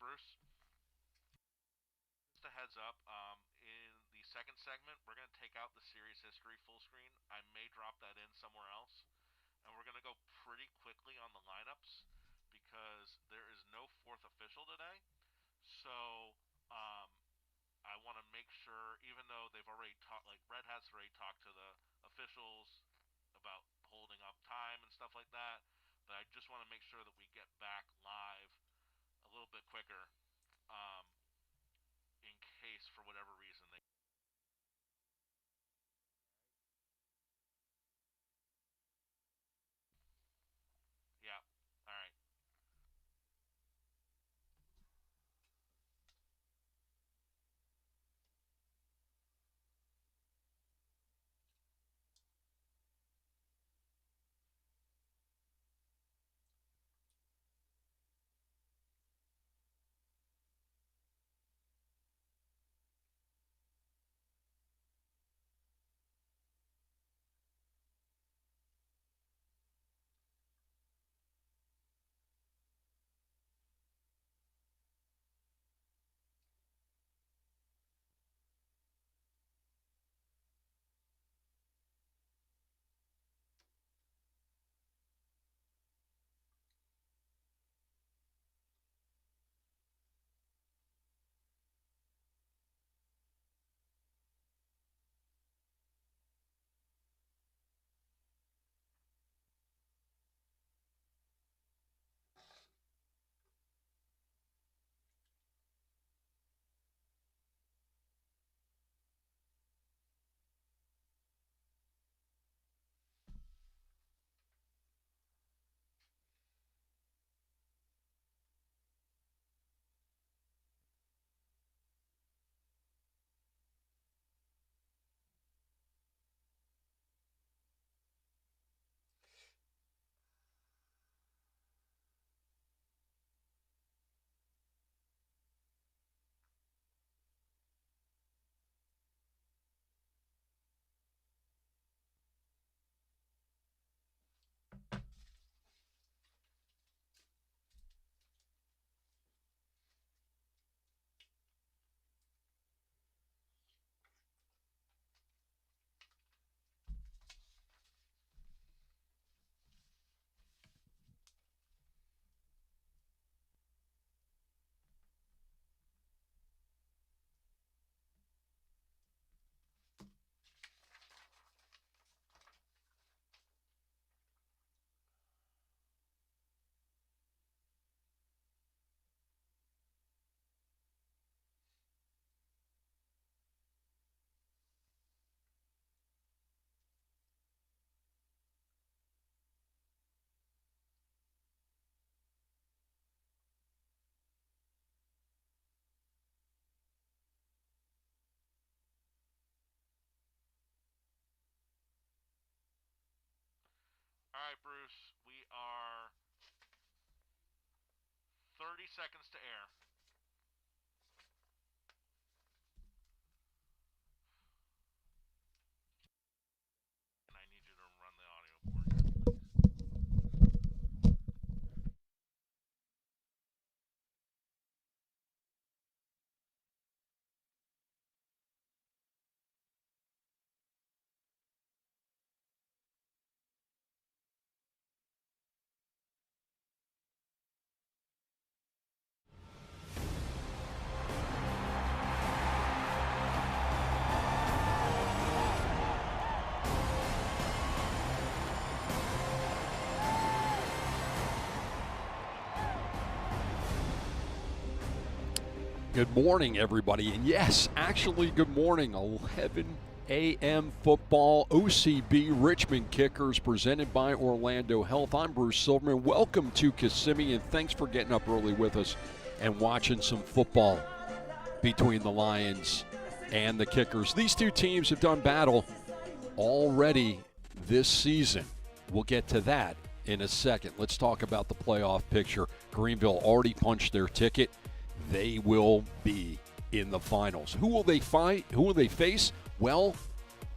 Bruce. Just a heads up, in the second segment, we're going to take out the series history full screen. I may drop that in somewhere else. And we're going to go pretty quickly on the lineups because there is no fourth official today. So um, I want to make sure, even though they've already talked, like Red has already talked to the officials about holding up time and stuff like that, but I just want to make sure that we get back live a little bit quicker um, in case, for whatever reason, they. Yeah. All right. All right, Bruce. We are 30 seconds to air. And I need you to run the audio board here, please. Good morning, everybody. And yes, actually, good morning. 11 a.m. football, OCB Richmond Kickers, presented by Orlando Health. I'm Bruce Silverman. Welcome to Kissimmee, and thanks for getting up early with us and watching some football between the Lions and the Kickers. These two teams have done battle already this season. We'll get to that in a second. Let's talk about the playoff picture. Greenville already punched their ticket. They will be in the finals. Who will they fight? Who will they face? Well,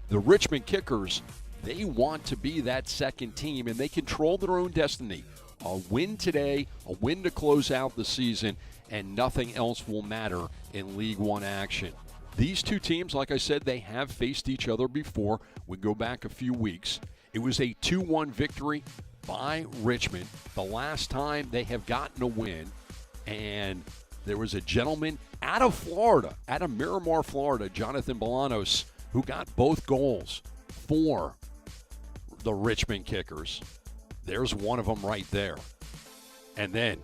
the Richmond Kickers, they want to be that second team, and they control their own destiny. A win today, a win to close out the season, and nothing else will matter in League One action. These two teams, like I said, they have faced each other before. We go back a few weeks. It was a 2-1 victory by Richmond. The last time they have gotten a win, and there was a gentleman out of Florida, out of Miramar, Florida, Jonathan Bolanos, who got both goals for the Richmond Kickers. There's one of them right there. And then,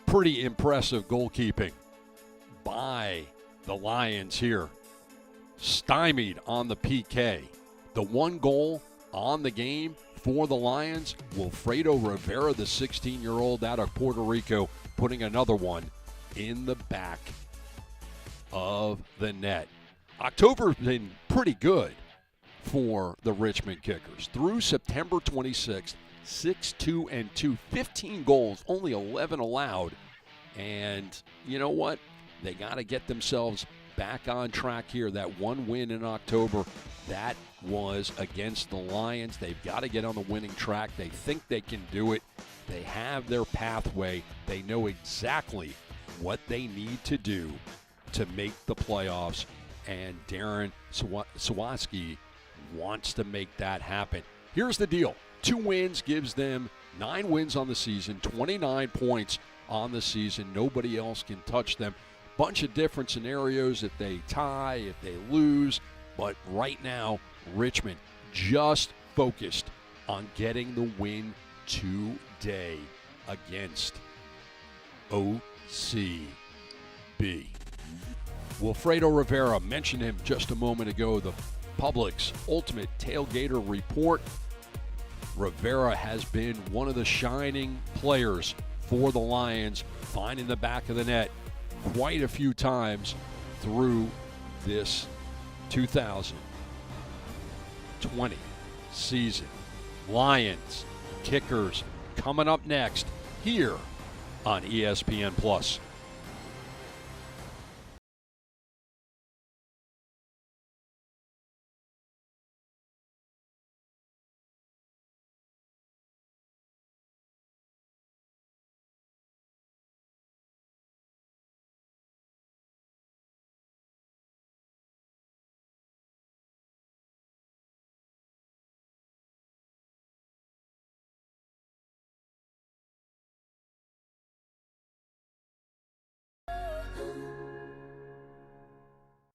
pretty impressive goalkeeping by the Lions here. Stymied on the PK. The one goal on the game for the Lions, Wilfredo Rivera, the 16-year-old out of Puerto Rico, putting another one in the back of the net. October's been pretty good for the Richmond Kickers. Through September 26th, 6-2-2, 15 goals, only 11 allowed. And you know what? They got to get themselves back on track here. That one win in October, that was against the Lions. They've got to get on the winning track. They think they can do it. They have their pathway. They know exactly what they need to do to make the playoffs. And Darren Sawatsky wants to make that happen. Here's the deal. 2 wins gives them 9 wins on the season, 29 points on the season. Nobody else can touch them. Bunch of different scenarios if they tie, if they lose. But right now, Richmond just focused on getting the win today against OCB. Wilfredo Rivera, mentioned him just a moment ago, the Publix Ultimate Tailgater Report. Rivera has been one of the shining players for the Lions, finding the back of the net quite a few times through this 2020 season. Lions, Kickers, coming up next here on ESPN Plus.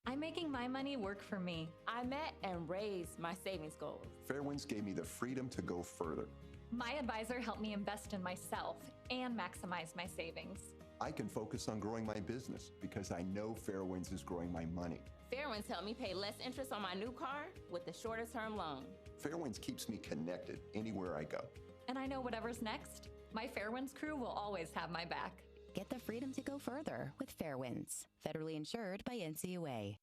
I'm making my money work for me. I met and raised my savings goals. Fairwinds gave me the freedom to go further. My advisor helped me invest in myself and maximize my savings. I can focus on growing my business because I know Fairwinds is growing my money. Fairwinds helped me pay less interest on my new car with the shorter term loan. Fairwinds keeps me connected anywhere I go. And I know whatever's next, my Fairwinds crew will always have my back. Get the freedom to go further with Fairwinds, federally insured by NCUA.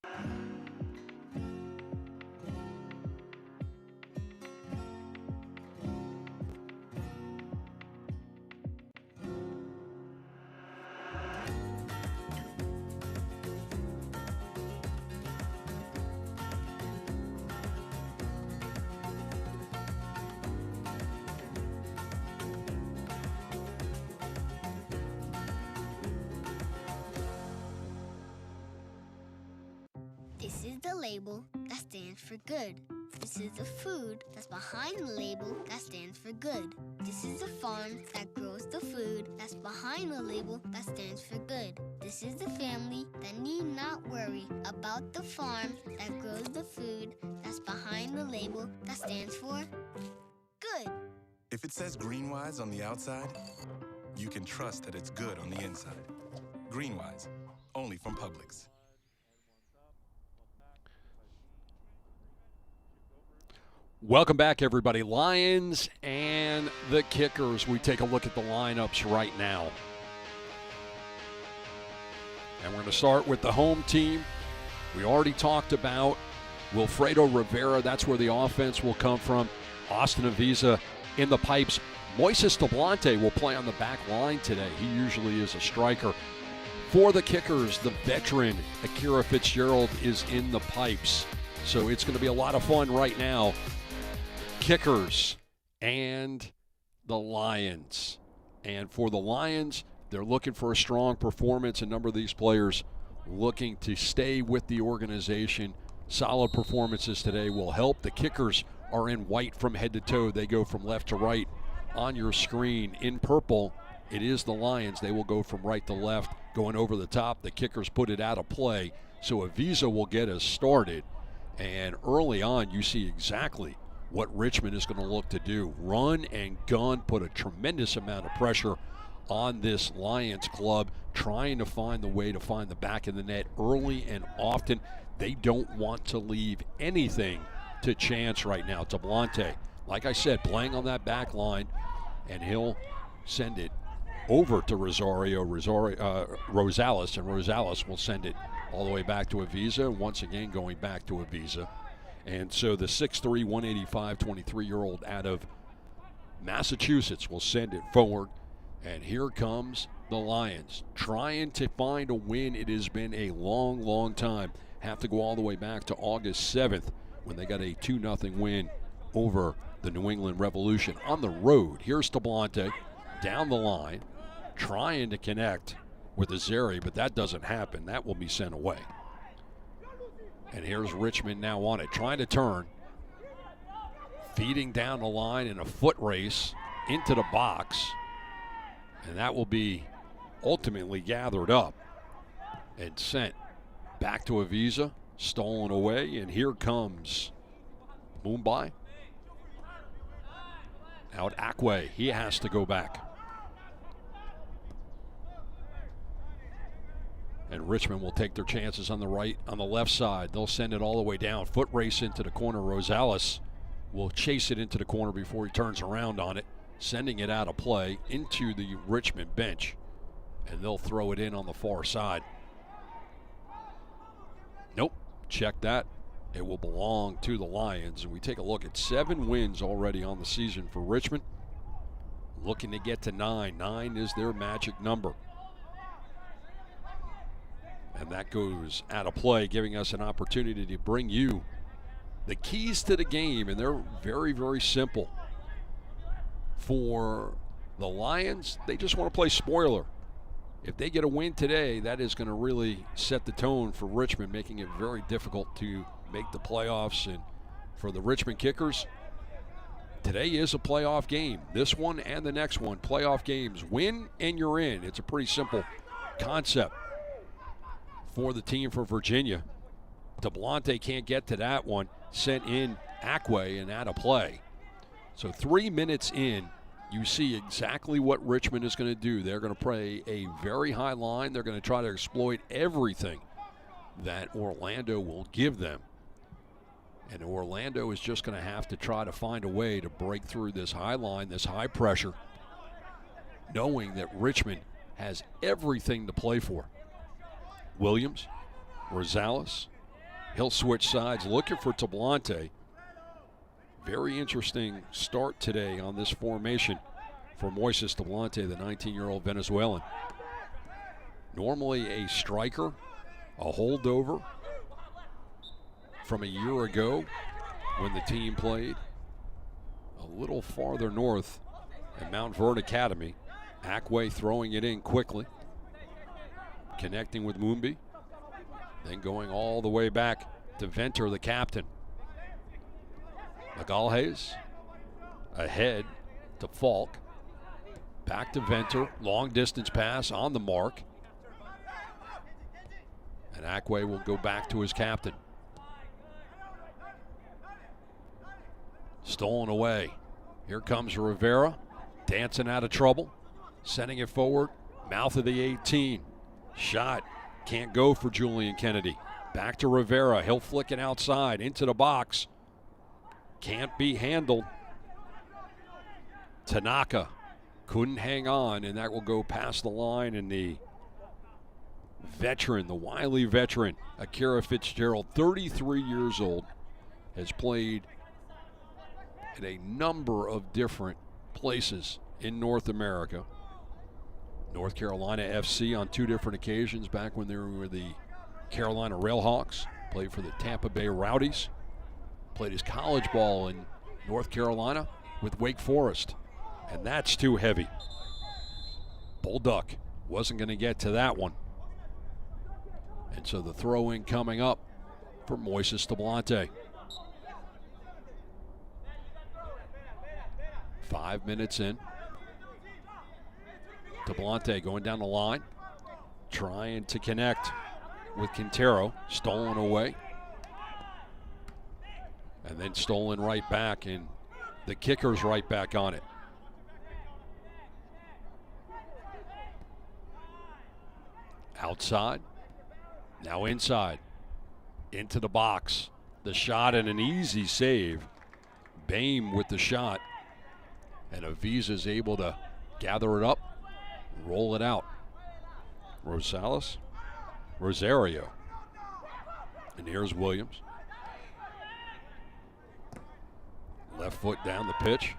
This is the label that stands for good. This is the food that's behind the label that stands for good. This is the farm that grows the food that's behind the label that stands for good. This is the family that need not worry about the farm that grows the food that's behind the label that stands for good. If it says Greenwise on the outside, you can trust that it's good on the inside. Greenwise, only from Publix. Welcome back, everybody. Lions and the Kickers. We take a look at the lineups right now. And we're going to start with the home team. We already talked about Wilfredo Rivera. That's where the offense will come from. Austin Avisa in the pipes. Moises Tablante will play on the back line today. He usually is a striker. For the Kickers, the veteran Akira Fitzgerald is in the pipes. So it's going to be a lot of fun right now. Kickers and the Lions. And for the Lions, they're looking for a strong performance. A number of these players looking to stay with the organization. Solid performances today will help. The kickers are in white from head to toe. They go from left to right on your screen. In purple, it is the Lions. They will go from right to left, going over the top. The kickers put it out of play, so a visa will get us started. And early on, you see exactly what Richmond is going to look to do. Run and gun, put a tremendous amount of pressure on this Lions club, trying to find the way to find the back of the net early and often. They don't want to leave anything to chance right now. Tablante, like I said, playing on that back line, and he'll send it over to Rosales, and Rosales will send it all the way back to Avisa, once again going back to Avisa. And so the 6'3", 185, 23-year-old out of Massachusetts will send it forward. And here comes the Lions, trying to find a win. It has been a long, long time. Have to go all the way back to August 7th when they got a 2-0 win over the New England Revolution on the road. Here's Tablante down the line, trying to connect with Azeri, but that doesn't happen. That will be sent away. And here's Richmond now on it, trying to turn, feeding down the line in a foot race into the box. And that will be ultimately gathered up and sent back to Avisa, stolen away. And here comes Mumbai. Out Akwe, he has to go back. And Richmond will take their chances on the right, on the left side. They'll send it all the way down. Foot race into the corner. Rosales will chase it into the corner before he turns around on it, sending it out of play into the Richmond bench. And they'll throw it in on the far side. Nope, check that. It will belong to the Lions. And we take a look at 7 wins already on the season for Richmond. Looking to get to 9. 9 is their magic number. And that goes out of play, giving us an opportunity to bring you the keys to the game. And they're very, very simple. For the Lions, they just want to play spoiler. If they get a win today, that is going to really set the tone for Richmond, making it very difficult to make the playoffs. And for the Richmond Kickers, today is a playoff game. This one and the next one, playoff games. Win and you're in. It's a pretty simple concept for the team for Virginia. Tablante can't get to that one. Sent in Akwe and out of play. So 3 minutes in, you see exactly what Richmond is going to do. They're going to play a very high line. They're going to try to exploit everything that Orlando will give them. And Orlando is just going to have to try to find a way to break through this high line, this high pressure, knowing that Richmond has everything to play for. Williams, Rosales, he'll switch sides, looking for Tablante. Very interesting start today on this formation for Moises Tablante, the 19-year-old Venezuelan. Normally a striker, a holdover from a year ago when the team played a little farther north at Mount Verde Academy. Akwe throwing it in quickly, connecting with Mumbi, then going all the way back to Venter, the captain. Magalhaes ahead to Falk. Back to Venter. Long distance pass on the mark. And Akwe will go back to his captain. Stolen away. Here comes Rivera. Dancing out of trouble. Sending it forward. Mouth of the 18. Shot. Can't go for Julian Kennedy. Back to Rivera. He'll flick it outside into the box. Can't be handled. Tanaka couldn't hang on, and that will go past the line. And the veteran, the wily veteran, Akira Fitzgerald, 33 years old, has played at a number of different places in North America. North Carolina FC on 2 different occasions back when they were the Carolina Railhawks. Played for the Tampa Bay Rowdies. Played his college ball in North Carolina with Wake Forest. And that's too heavy. Bulldog wasn't going to get to that one. And so the throw-in coming up for Moises Tablante. 5 minutes in. Tablante going down the line, trying to connect with Quintero. Stolen away. And then stolen right back, and the kicker's right back on it. Outside, now inside, into the box. The shot and an easy save. Bame with the shot, and Aviza's able to gather it up, roll it out. Rosario, and here's Williams. Left foot down the pitch.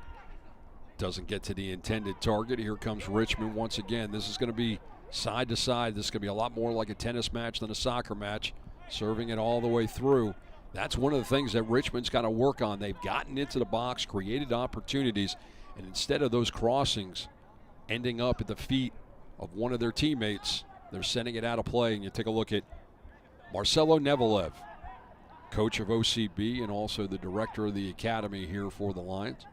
Doesn't get to the intended target. Here comes Richmond once again. This is going to be side to side. This is going to be a lot more like a tennis match than a soccer match. Serving it all the way through. That's one of the things that Richmond's got to work on. They've gotten into the box, created opportunities, and instead of those crossings ending up at the feet of one of their teammates, they're sending it out of play. And you take a look at Marcelo Nevelev, coach of OCB and also the director of the academy here for the Lions.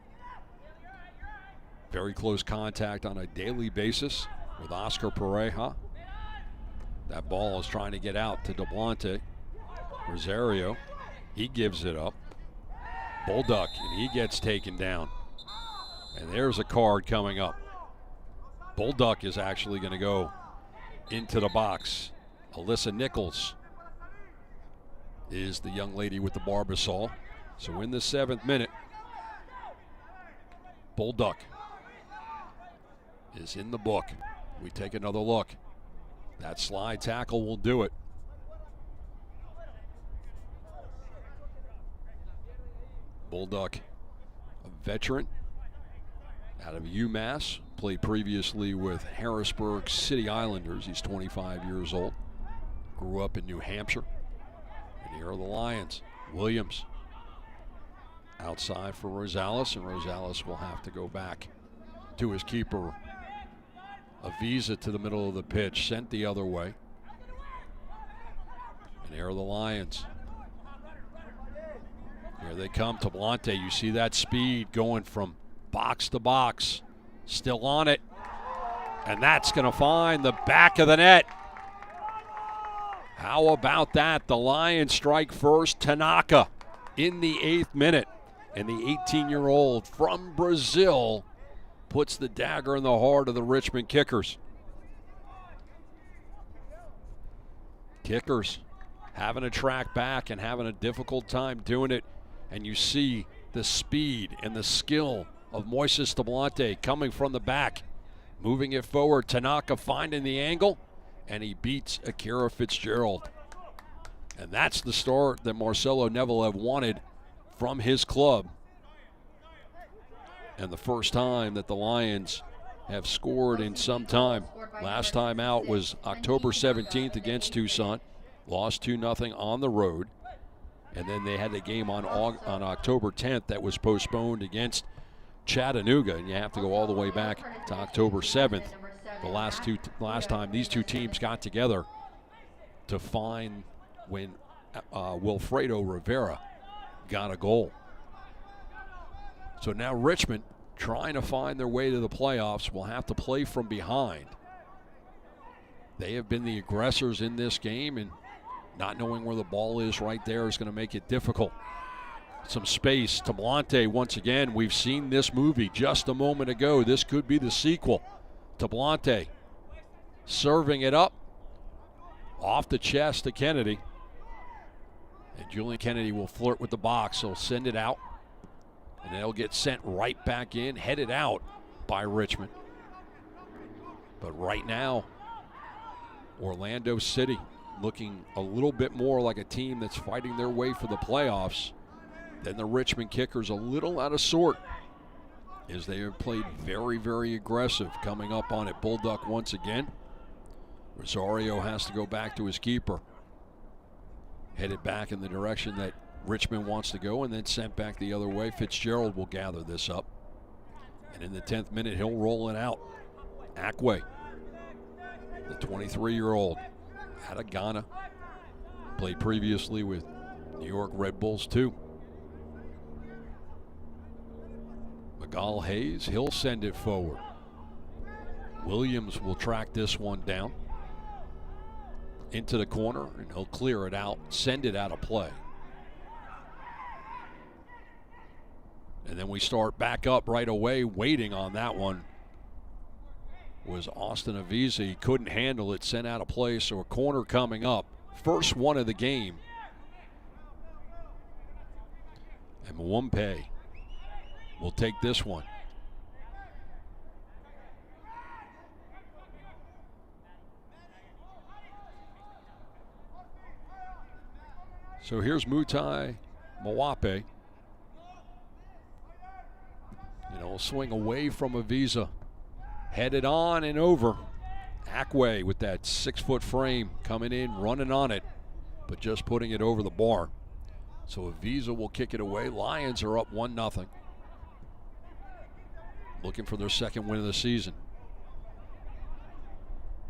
Very close contact on a daily basis with Oscar Pareja. That ball is trying to get out to Tablante. Rosario, he gives it up. Bulldog, and he gets taken down. And there's a card coming up. Bulldog is actually going to go into the box. Alyssa Nichols is the young lady with the Barbasol. So in the 7th minute, Bulldog is in the book. We take another look. That slide tackle will do it. Bulldog, a veteran out of UMass, played previously with Harrisburg City Islanders. He's 25 years old. Grew up in New Hampshire. And here are the Lions. Williams outside for Rosales, and Rosales will have to go back to his keeper. Aviza to the middle of the pitch, sent the other way. And here are the Lions. Here they come, Tablante. You see that speed going from box to box. Still on it. And that's going to find the back of the net. How about that? The Lions strike first. Tanaka in the 8th minute. And the 18-year-old from Brazil puts the dagger in the heart of the Richmond Kickers. Kickers having to track back and having a difficult time doing it. And you see the speed and the skill of Moises Tablante coming from the back. Moving it forward, Tanaka finding the angle, and he beats Akira Fitzgerald. And that's the start that Marcelo Nevelev wanted from his club. And the first time that the Lions have scored in some time. Last time out was October 17th against Tucson. Lost 2-0 on the road. And then they had a game on October 10th that was postponed against Chattanooga. And you have to go all the way back to October 7th. The last time these two teams got together to find when Wilfredo Rivera got a goal. So now Richmond, trying to find their way to the playoffs, will have to play from behind. They have been the aggressors in this game, and not knowing where the ball is right there is going to make it difficult. Some space. Tablante once again. We've seen this movie just a moment ago. This could be the sequel. Tablante serving it up off the chest to Kennedy. And Julian Kennedy will flirt with the box. He'll send it out. And it'll get sent right back in, headed out by Richmond. But right now, Orlando City looking a little bit more like a team that's fighting their way for the playoffs than the Richmond Kickers. A little out of sort as they have played very, very aggressive. Coming up on it, Bulldog once again. Rosario has to go back to his keeper. Headed back in the direction that Richmond wants to go and then sent back the other way. Fitzgerald will gather this up. And in the 10th minute, he'll roll it out. Akwe, the 23-year-old out of Ghana. Played previously with New York Red Bulls too. Miguel Hayes, he'll send it forward. Williams will track this one down into the corner, and he'll clear it out, send it out of play. And then we start back up right away, waiting on that one was Austin Avisa. He couldn't handle it, sent out of play, so a corner coming up. First one of the game. And Mwumpe will take this one. So here's Mutai Mwape. Swing away from Avisa. Headed on and over. Akwe with that 6-foot frame coming in, running on it, but just putting it over the bar. So Avisa will kick it away. Lions are up 1-0. Looking for their second win of the season.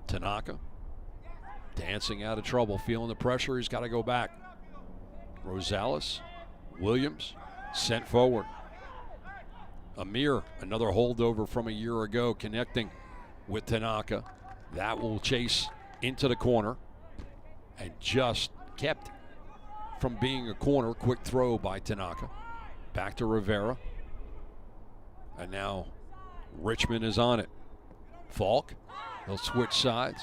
Tanaka dancing out of trouble, feeling the pressure. He's got to go back. Rosales, Williams sent forward. Amir, another holdover from a year ago, connecting with Tanaka. That will chase into the corner and just kept from being a corner. Quick throw by Tanaka. Back to Rivera. And now Richmond is on it. Falk, he'll switch sides.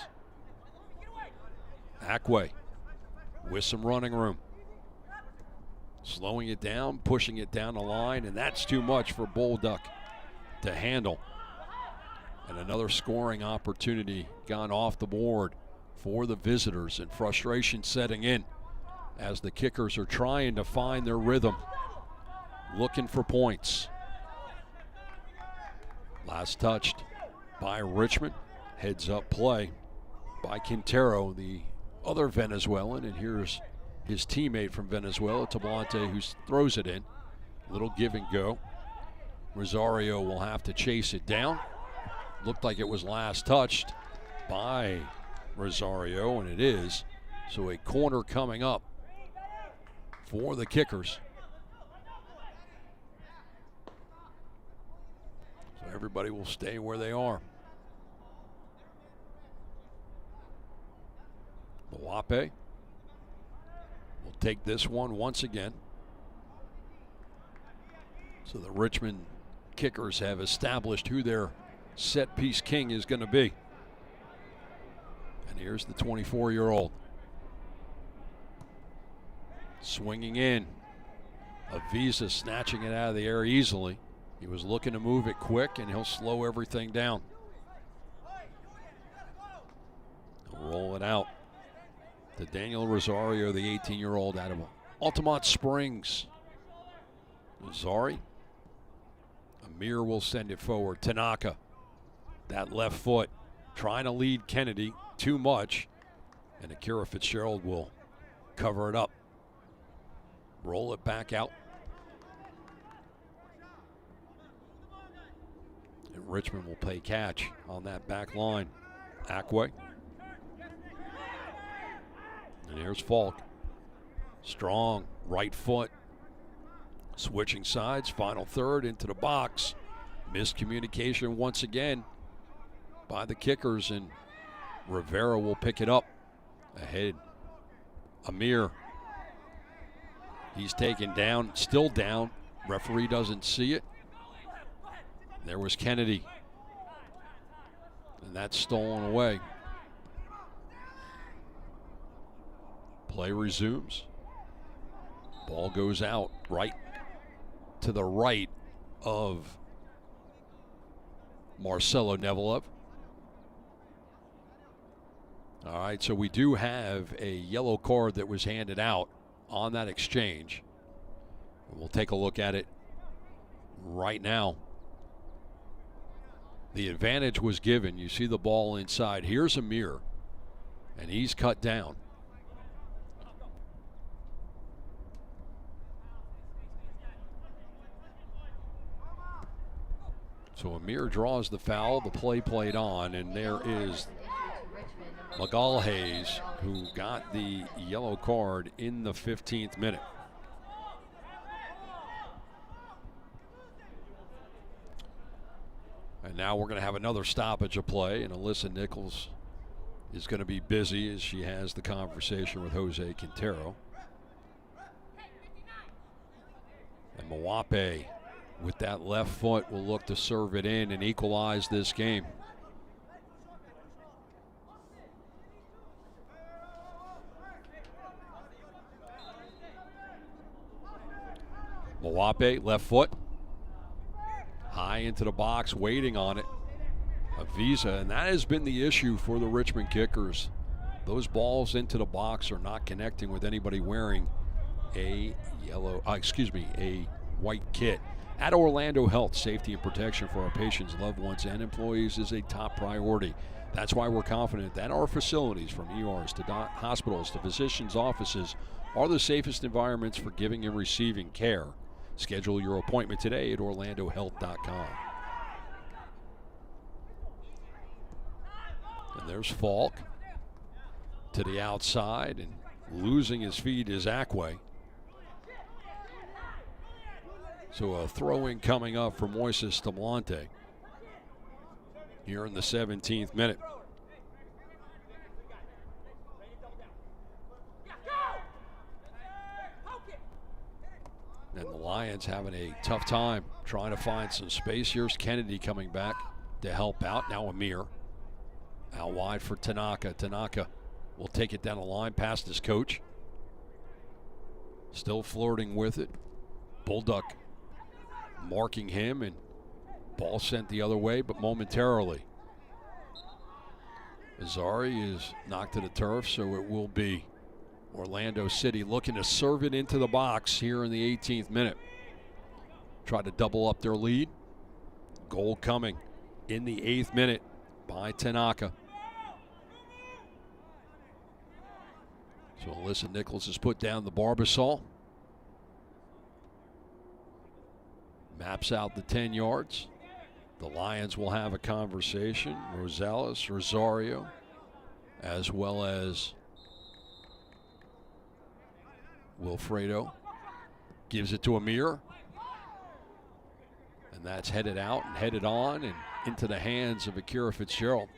Akwe with some running room. Slowing it down, pushing it down the line, and that's too much for Bolduc to handle. And another scoring opportunity gone off the board for the visitors, and frustration setting in as the kickers are trying to find their rhythm, looking for points. Last touched by Richmond. Heads up play by Quintero, the other Venezuelan, and here's his teammate from Venezuela, Tablante, who throws it in. Little give and go. Rosario will have to chase it down. Looked like it was last touched by Rosario, and it is. So a corner coming up for the kickers. So everybody will stay where they are. Mwape will take this one once again. So the Richmond kickers have established who their set piece king is going to be. And here's the 24-year-old. Swinging in. Avisa snatching it out of the air easily. He was looking to move it quick, and he'll slow everything down. He'll roll it out to Daniel Rosario, the 18-year-old out of Altamont Springs. Rosari. Amir will send it forward. Tanaka, that left foot, trying to lead Kennedy too much, and Akira Fitzgerald will cover it up. Roll it back out. And Richmond will play catch on that back line. Akwe. And here's Falk. Strong right foot. Switching sides, final third into the box. Miscommunication once again by the kickers, and Rivera will pick it up. Ahead, Amir. He's taken down, still down. Referee doesn't see it. There was Kennedy. And that's stolen away. Play resumes. Ball goes out right to the right of Marcelo Nevelov. All right, so we do have a yellow card that was handed out on that exchange. We'll take a look at it right now. The advantage was given. You see the ball inside. Here's Amir, and he's cut down. So Amir draws the foul, the play played on, and there is McGallhays, who got the yellow card in the 15th minute. And now we're going to have another stoppage of play, and Alyssa Nichols is going to be busy as she has the conversation with Jose Quintero. And Mwape, with that left foot, will look to serve it in and equalize this game. Mwape, left foot. High into the box, waiting on it. A visa, and that has been the issue for the Richmond Kickers. Those balls into the box are not connecting with anybody wearing a white kit. At Orlando Health, safety and protection for our patients, loved ones, and employees is a top priority. That's why we're confident that our facilities, from ERs to hospitals to physicians' offices, are the safest environments for giving and receiving care. Schedule your appointment today at orlandohealth.com. And there's Falk to the outside, and losing his feet is Ackway. So a throw-in coming up for Moises Tablante here in the 17th minute. And the Lions having a tough time trying to find some space. Here's Kennedy coming back to help out. Now Amir out wide for Tanaka. Tanaka will take it down the line past his coach. Still flirting with it. Bulldog marking him, and ball sent the other way, but momentarily. Azari is knocked to the turf, so it will be Orlando City looking to serve it into the box here in the 18th minute. Try to double up their lead. Goal coming in the 8th minute by Tanaka. So Alyssa Nichols has put down the Barbasol. Maps out the 10 yards. The Lions will have a conversation. Rosales, Rosario, as well as Wilfredo. Gives it to Amir. And that's headed out and headed on and into the hands of Akira Fitzgerald.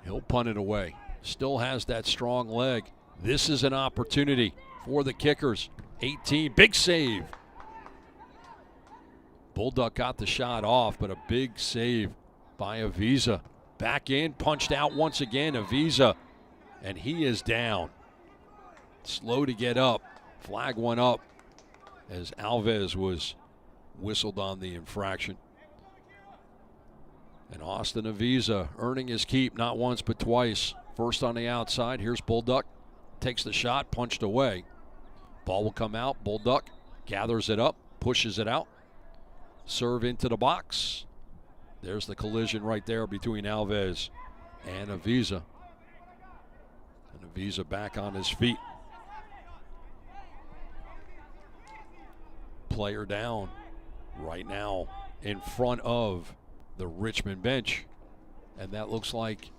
He'll punt it away. Still has that strong leg. This is an opportunity for the Kickers. 18, big save. Bulldog got the shot off, but a big save by Avisa. Back in, punched out once again, Avisa, and he is down. Slow to get up. Flag went up as Alves was whistled on the infraction. And Austin Avisa earning his keep not once but twice. First on the outside, here's Bulldog. Takes the shot, punched away. Ball will come out. Bulldog gathers it up, pushes it out. Serve into the box. There's the collision right there between Alves and Avisa. And Avisa back on his feet. Player down right now in front of the Richmond bench. And that looks like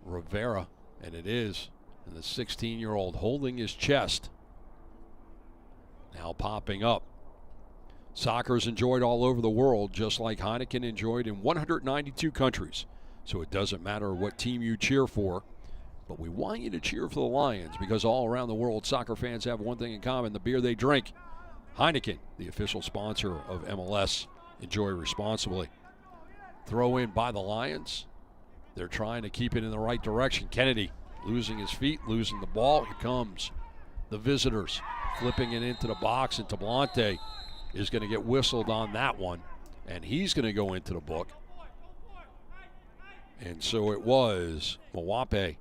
Rivera, and it is. And the 16-year-old holding his chest. Now popping up. Soccer's enjoyed all over the world, just like Heineken enjoyed in 192 countries. So it doesn't matter what team you cheer for, but we want you to cheer for the Lions, because all around the world, soccer fans have one thing in common: the beer they drink. Heineken, the official sponsor of MLS. Enjoy responsibly. Throw in by the Lions. They're trying to keep it in the right direction. Kennedy losing his feet, losing the ball. Here comes the visitors, flipping it into the box, and Tablante is going to get whistled on that one, and he's going to go into the book. And so it was Mwape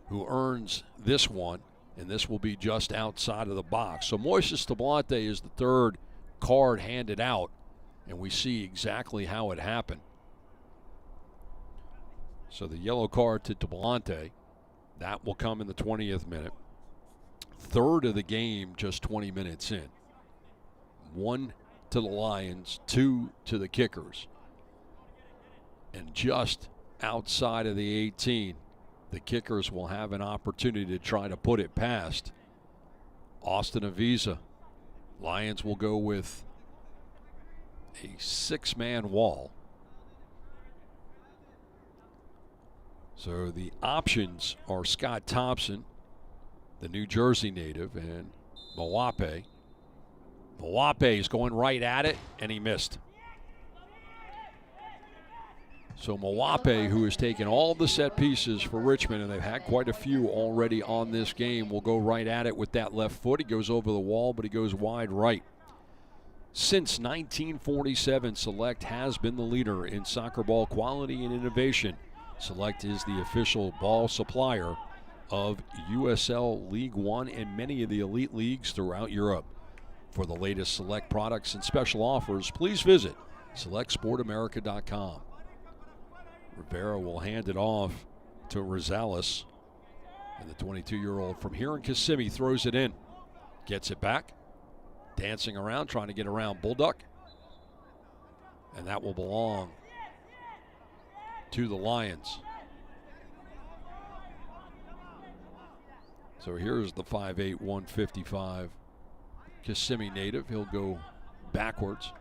who earns this one, and this will be just outside of the box. So Moises Tablante is the third card handed out, and we see exactly how it happened. So the yellow card to Tablante, that will come in the 20th minute. Third of the game, just 20 minutes in. 1 to the Lions, 2 to the Kickers. And just outside of the 18, the Kickers will have an opportunity to try to put it past Austin Avisa. Lions will go with a 6-man wall. So the options are Scott Thompson, the New Jersey native, and Mawape. Mawape is going right at it, and he missed. So Mawape, who has taken all the set pieces for Richmond, and they've had quite a few already on this game, will go right at it with that left foot. He goes over the wall, but he goes wide right. Since 1947, Select has been the leader in soccer ball quality and innovation. Select is the official ball supplier of USL League One and many of the elite leagues throughout Europe. For the latest Select products and special offers, please visit SelectSportAmerica.com. Rivera will hand it off to Rosales. And the 22-year-old from here in Kissimmee throws it in. Gets it back. Dancing around, trying to get around Bulldog. And that will belong to the Lions. So here's the 5'8", 155 Kissimmee native. He'll go backwards.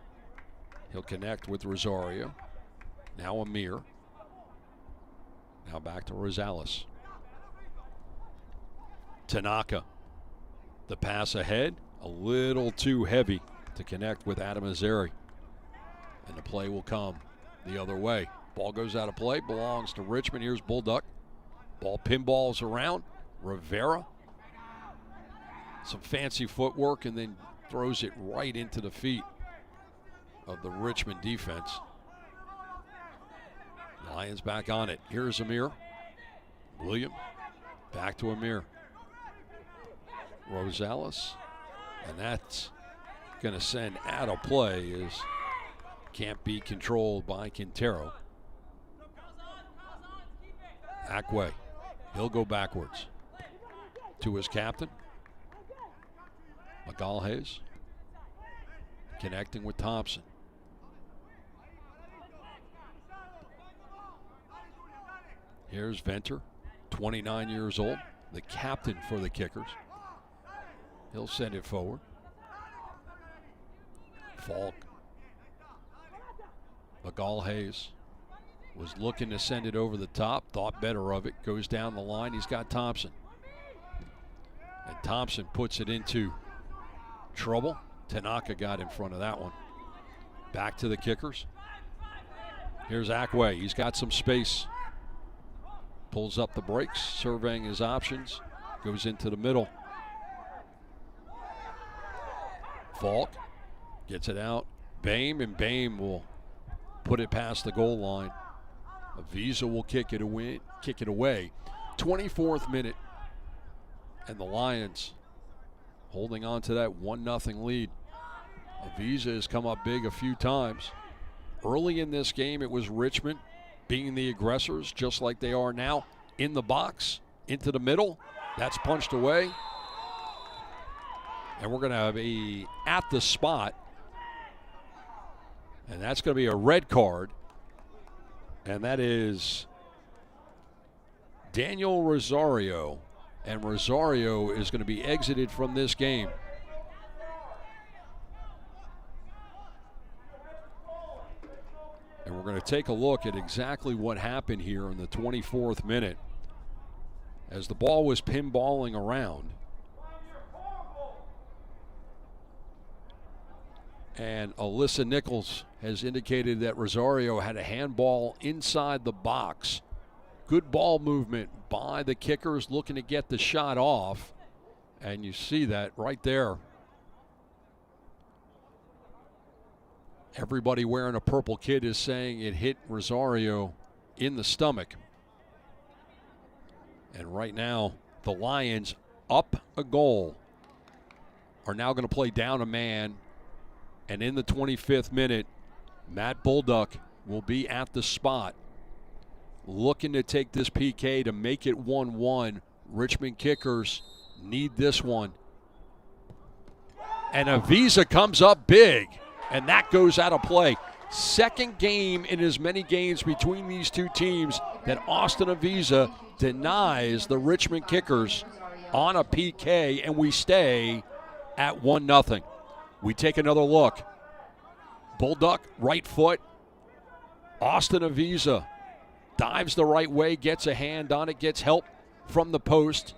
He'll connect with Rosario. Now Amir. Now back to Rosales. Tanaka. The pass ahead, a little too heavy to connect with Adam Azeri. And the play will come the other way. Ball goes out of play, belongs to Richmond. Here's Bulldog. Ball pinballs around. Rivera. Some fancy footwork and then throws it right into the feet of the Richmond defense. Lions back on it. Here's Amir. William. Back to Amir. Rosales. And that's going to send out of play as can't be controlled by Quintero. Ackway. He'll go backwards to his captain. Magalhaes connecting with Thompson. Here's Venter, 29 years old, the captain for the Kickers. He'll send it forward. Falk. Magalhaes was looking to send it over the top, thought better of it, goes down the line. He's got Thompson. And Thompson puts it into trouble. Tanaka got in front of that one. Back to the Kickers. Here's Ackway. He's got some space. Pulls up the brakes, surveying his options. Goes into the middle. Falk gets it out. Bame, and Bame will put it past the goal line. Avisa will kick it away. 24th minute. And the Lions holding on to that 1-0 lead. Avisa has come up big a few times. Early in this game, it was Richmond being the aggressors, just like they are now, in the box, into the middle. That's punched away. And we're going to be at the spot. And that's going to be a red card. And that is Daniel Rosario. And Rosario is going to be exited from this game. And we're going to take a look at exactly what happened here in the 24th minute as the ball was pinballing around. And Alyssa Nichols has indicated that Rosario had a handball inside the box. Good ball movement by the Kickers looking to get the shot off. And you see that right there. Everybody wearing a purple kit is saying it hit Rosario in the stomach. And right now, the Lions, up a goal, are now going to play down a man. And in the 25th minute, Matt Bulldog will be at the spot, looking to take this PK to make it 1-1. Richmond Kickers need this one. And Avisa comes up big. And that goes out of play. Second game in as many games between these two teams that Austin Avisa denies the Richmond Kickers on a PK, and we stay at 1-0. We take another look. Bulldog, right foot. Austin Avisa dives the right way, gets a hand on it, gets help from the post,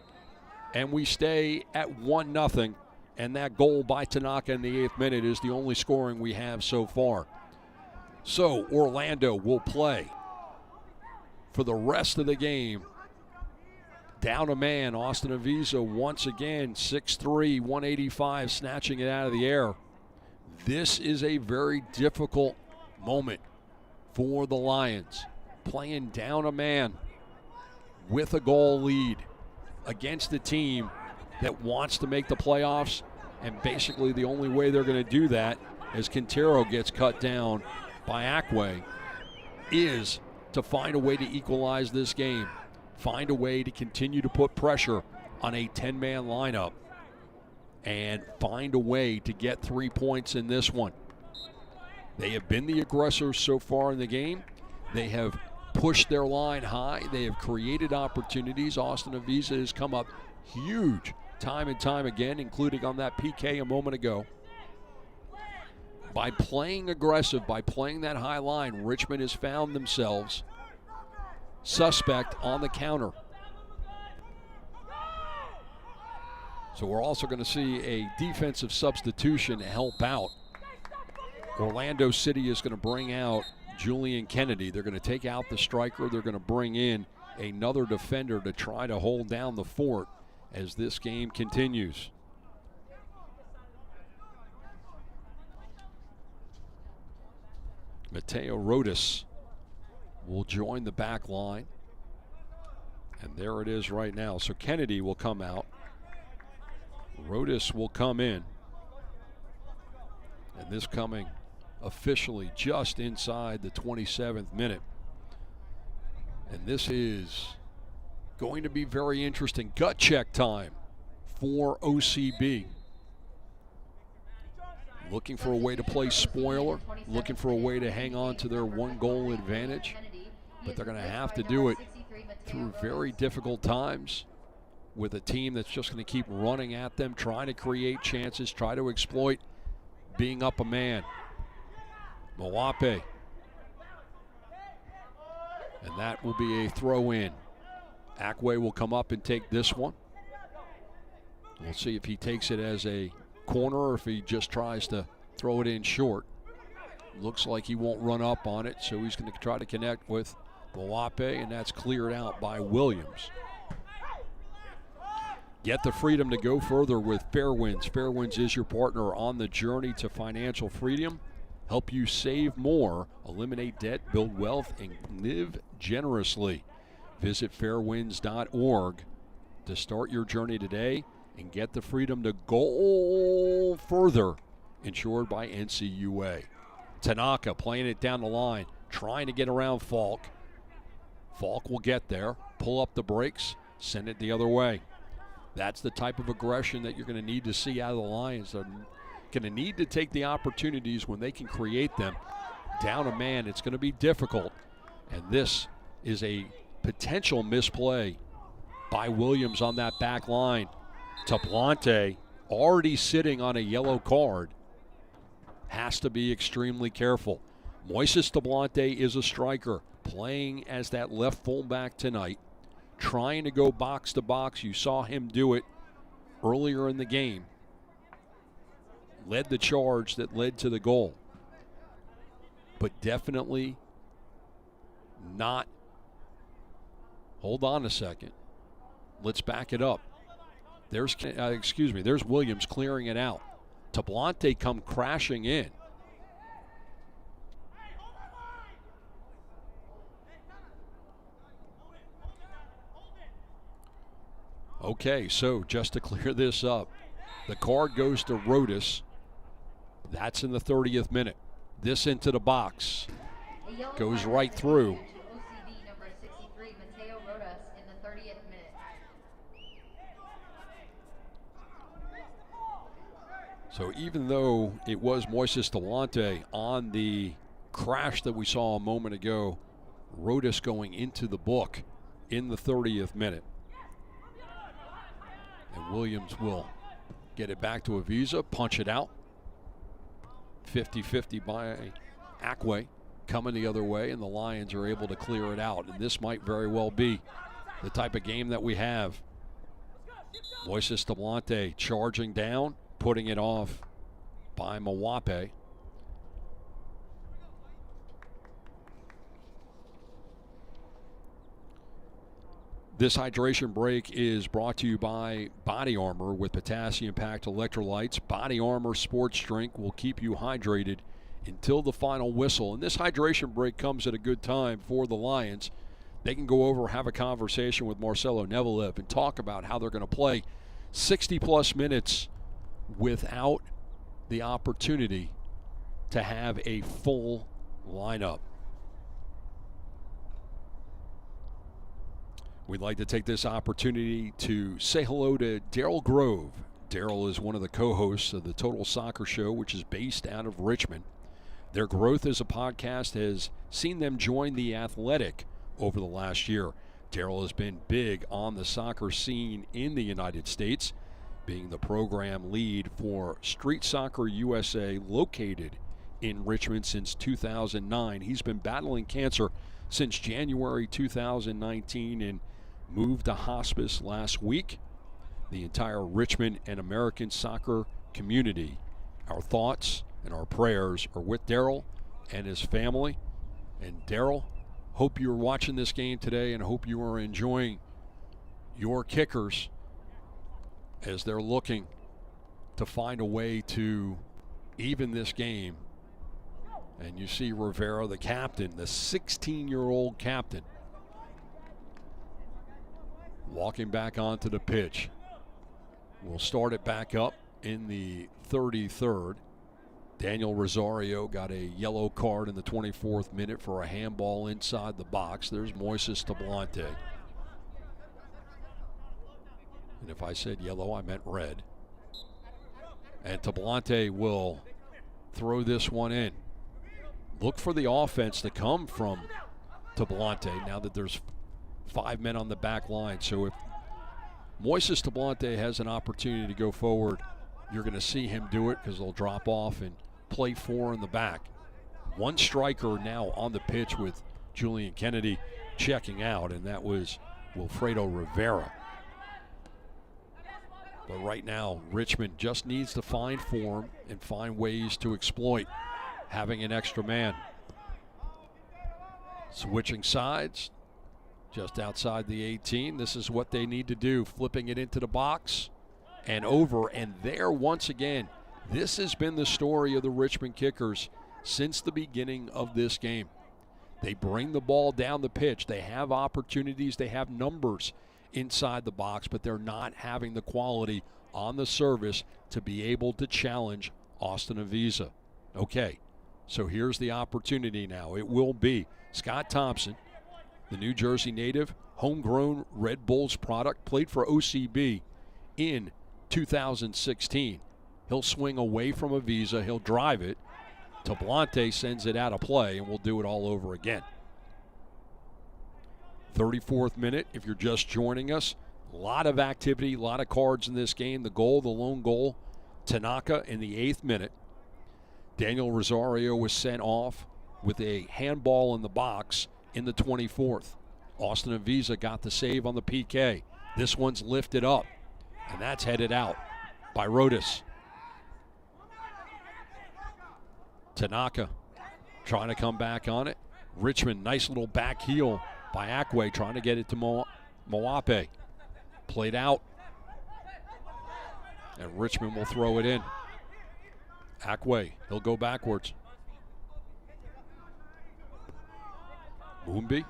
and we stay at 1-0. And that goal by Tanaka in the 8th minute is the only scoring we have so far. So Orlando will play for the rest of the game. Down a man, Austin Avisa once again, 6'3", 185, snatching it out of the air. This is a very difficult moment for the Lions. Playing down a man with a goal lead against a team that wants to make the playoffs, and basically the only way they're going to do that, as Quintero gets cut down by Akwe, is to find a way to equalize this game, find a way to continue to put pressure on a 10-man lineup, and find a way to get 3 points in this one. They have been the aggressors so far in the game. They have pushed their line high. They have created opportunities. Austin Avisa has come up huge time and time again, including on that PK a moment ago. By playing aggressive, by playing that high line, Richmond has found themselves suspect on the counter. So we're also going to see a defensive substitution to help out. Orlando City is going to bring out Julian Kennedy. They're going to take out the striker. They're going to bring in another defender to try to hold down the fort as this game continues. Mateo Rodas will join the back line. And there it is right now. So Kennedy will come out. Rodas will come in. And this coming officially just inside the 27th minute. And this is going to be very interesting. Gut check time for OCB. Looking for a way to play spoiler, looking for a way to hang on to their 1-goal advantage. But they're going to have to do it through very difficult times with a team that's just going to keep running at them, trying to create chances, try to exploit being up a man. Moape. And that will be a throw in. Akwe will come up and take this one. We'll see if he takes it as a corner or if he just tries to throw it in short. Looks like he won't run up on it, so he's going to try to connect with Moape, and that's cleared out by Williams. Get the freedom to go further with Fairwinds. Fairwinds is your partner on the journey to financial freedom. Help you save more, eliminate debt, build wealth, and live generously. Visit fairwinds.org to start your journey today and get the freedom to go further, insured by NCUA. Tanaka playing it down the line, trying to get around Falk. Falk will get there, pull up the brakes, send it the other way. That's the type of aggression that you're going to need to see out of the Lions. They're going to need to take the opportunities when they can create them. Down a man, it's going to be difficult. And this is a potential misplay by Williams on that back line. Tablante, already sitting on a yellow card, has to be extremely careful. Moises Tablante is a striker, playing as that left fullback tonight, trying to go box to box. You saw him do it earlier in the game. Led the charge that led to the goal. But definitely not. Hold on a second. Let's back it up. There's Williams clearing it out. Tablante come crashing in. Okay, so just to clear this up, the card goes to Rodas. That's in the 30th minute. This into the box. Goes right through. So even though it was Moises Delante on the crash that we saw a moment ago, Rodas going into the book in the 30th minute. And Williams will get it back to Avisa, punch it out. 50-50 by Ackway coming the other way, and the Lions are able to clear it out. And this might very well be the type of game that we have. Moises Delante charging down, putting it off by Mawape. This hydration break is brought to you by Body Armor with potassium-packed electrolytes. Body Armor Sports Drink will keep you hydrated until the final whistle. And this hydration break comes at a good time for the Lions. They can go over, have a conversation with Marcelo Nevilev and talk about how they're going to play 60-plus minutes without the opportunity to have a full lineup. We'd like to take this opportunity to say hello to Daryl Grove. Daryl is one of the co-hosts of the Total Soccer Show, which is based out of Richmond. Their growth as a podcast has seen them join The Athletic over the last year. Daryl has been big on the soccer scene in the United States, being the program lead for Street Soccer USA, located in Richmond since 2009. He's been battling cancer since January 2019 and moved to hospice last week. The entire Richmond and American soccer community, our thoughts and our prayers are with Daryl and his family. And Daryl, hope you're watching this game today and hope you are enjoying your kickers as they're looking to find a way to even this game. And you see Rivera, the captain, the 16-year-old captain, walking back onto the pitch. We'll start it back up in the 33rd. Daniel Rosario got a yellow card in the 24th minute for a handball inside the box. There's Moises Delante. And if I said yellow, I meant red. And Delante will throw this one in. Look for the offense to come from Delante now that there's 5 men on the back line. So if Moises Delante has an opportunity to go forward, you're going to see him do it because they'll drop off and play 4 in the back. One striker now on the pitch with Julian Kennedy checking out, and that was Wilfredo Rivera. But right now, Richmond just needs to find form and find ways to exploit having an extra man. Switching sides. Just outside the 18. This is what they need to do. Flipping it into the box and over. And there once again, this has been the story of the Richmond Kickers since the beginning of this game. They bring the ball down the pitch. They have opportunities. They have numbers inside the box, but they're not having the quality on the service to be able to challenge Austin Avisa. Okay, so here's the opportunity now. It will be Scott Thompson, the New Jersey native, homegrown Red Bulls product, played for OCB in 2016. He'll swing away from Avisa. He'll drive it. Delante sends it out of play, and we'll do it all over again. 34th minute, if you're just joining us. A lot of activity, a lot of cards in this game. The goal, the lone goal, Tanaka in the 8th minute. Daniel Rosario was sent off with a handball in the box in the 24th. Austin Avisa got the save on the PK. This one's lifted up, and that's headed out by Rodas. Tanaka trying to come back on it. Richmond, nice little back heel by Ackway, trying to get it to Mawape. Played out, and Richmond will throw it in. Ackway, he'll go backwards. Mumbi.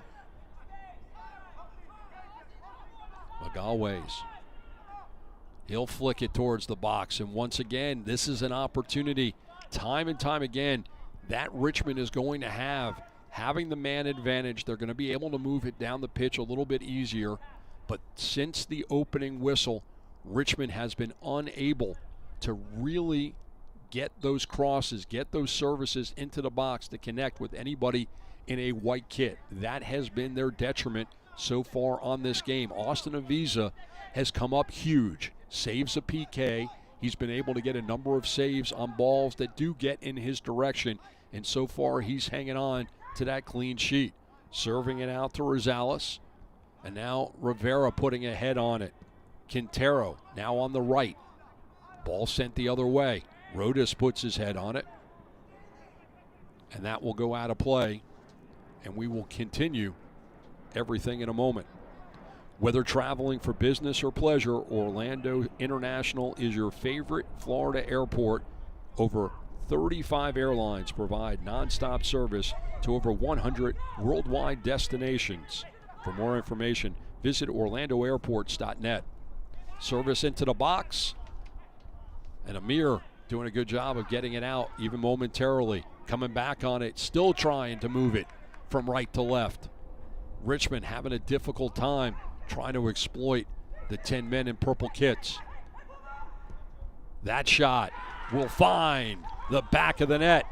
Magalways. He'll flick it towards the box, and once again, this is an opportunity. Time and time again, that Richmond is going to have. Having the man advantage, they're going to be able to move it down the pitch a little bit easier. But since the opening whistle, Richmond has been unable to really get those crosses, get those services into the box to connect with anybody in a white kit. That has been their detriment so far on this game. Austin Avisa has come up huge, saves a PK. He's been able to get a number of saves on balls that do get in his direction, and so far he's hanging on to that clean sheet. Serving it out to Rosales, and now Rivera putting a head on it. Quintero now on the right. Ball sent the other way. Rodas puts his head on it, and that will go out of play, and we will continue everything in a moment. Whether traveling for business or pleasure, Orlando International is your favorite Florida airport. Over 35 airlines provide nonstop service to over 100 worldwide destinations. For more information, visit orlandoairports.net. Service into the box, and Amir doing a good job of getting it out even momentarily. Coming back on it, still trying to move it from right to left. Richmond having a difficult time trying to exploit the 10 men in purple kits. That shot will find the back of the net.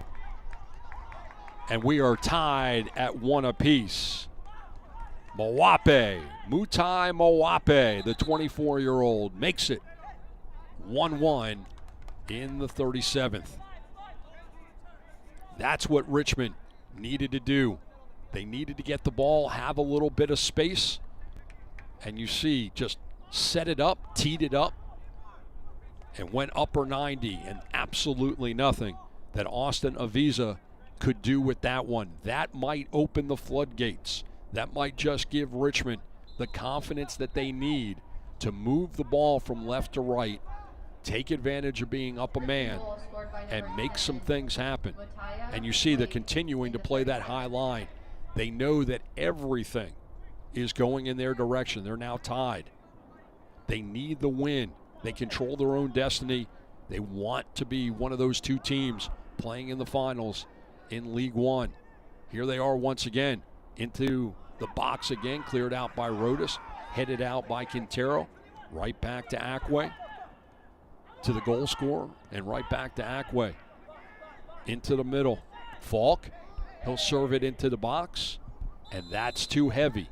And we are tied at 1 apiece. Mutai Moape, the 24-year-old, makes it 1-1 in the 37th. That's what Richmond needed to do. They needed to get the ball, have a little bit of space, and you see just set it up, teed it up, and went upper 90, and absolutely nothing that Austin Avisa could do with that one. That might open the floodgates. That might just give Richmond the confidence that they need to move the ball from left to right, take advantage of being up a man, and make some things happen. And you see they're continuing to play that high line. They know that everything is going in their direction. They're now tied. They need the win. They control their own destiny. They want to be one of those two teams playing in the finals in League One. Here they are once again into the box again, cleared out by Rodas, headed out by Quintero, right back to Acquay, to the goal scorer, and right back to Acquay. Into the middle. Falk, he'll serve it into the box, and that's too heavy.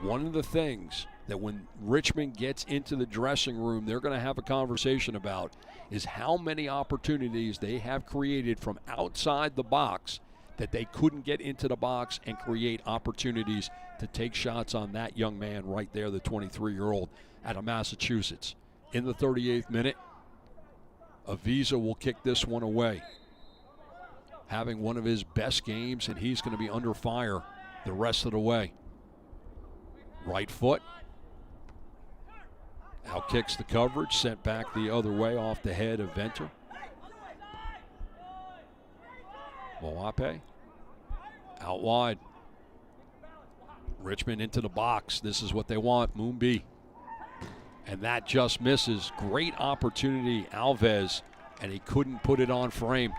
One of the things that when Richmond gets into the dressing room, they're going to have a conversation about is how many opportunities they have created from outside the box that they couldn't get into the box and create opportunities to take shots on that young man right there, the 23-year-old out of Massachusetts. In the 38th minute, Avisa will kick this one away. Having one of his best games, and he's going to be under fire the rest of the way. Right foot. Out kicks the coverage, sent back the other way off the head of Venter. Moape out wide. Richmond into the box. This is what they want, Moonby. And that just misses. Great opportunity, Alves, and he couldn't put it on frame.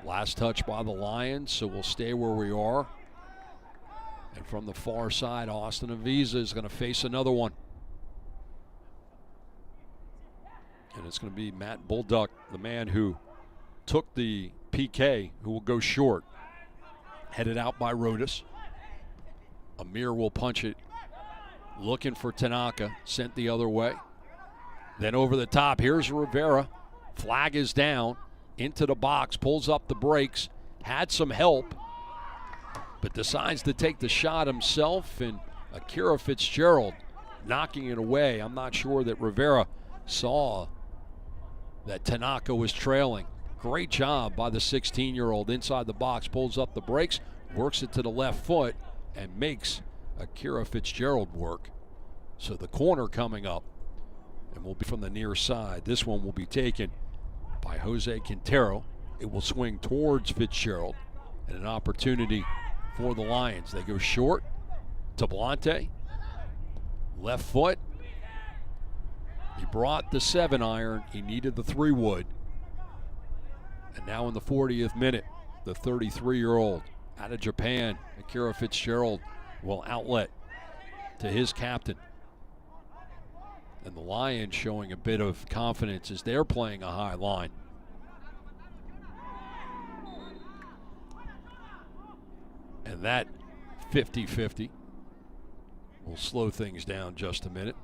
Last touch by the Lions, so we'll stay where we are. And from the far side, Austin Avisa is going to face another one. And it's going to be Matt Bulduck, the man who took the PK, who will go short. Headed out by Rodas. Amir will punch it. Looking for Tanaka, sent the other way. Then over the top, here's Rivera. Flag is down. Into the box, pulls up the brakes. Had some help, but decides to take the shot himself, and Akira Fitzgerald knocking it away. I'm not sure that Rivera saw that Tanaka was trailing. Great job by the 16-year-old inside the box, pulls up the brakes, works it to the left foot, and makes Akira Fitzgerald work. So the corner coming up, and will be from the near side. This one will be taken by Jose Quintero. It will swing towards Fitzgerald, and an opportunity for the Lions. They go short to Blante. Left foot. He brought the 7-iron. He needed the 3-wood. And now in the 40th minute, the 33-year-old out of Japan, Akira Fitzgerald, will outlet to his captain. And the Lions showing a bit of confidence as they're playing a high line. And that 50-50 will slow things down just a minute.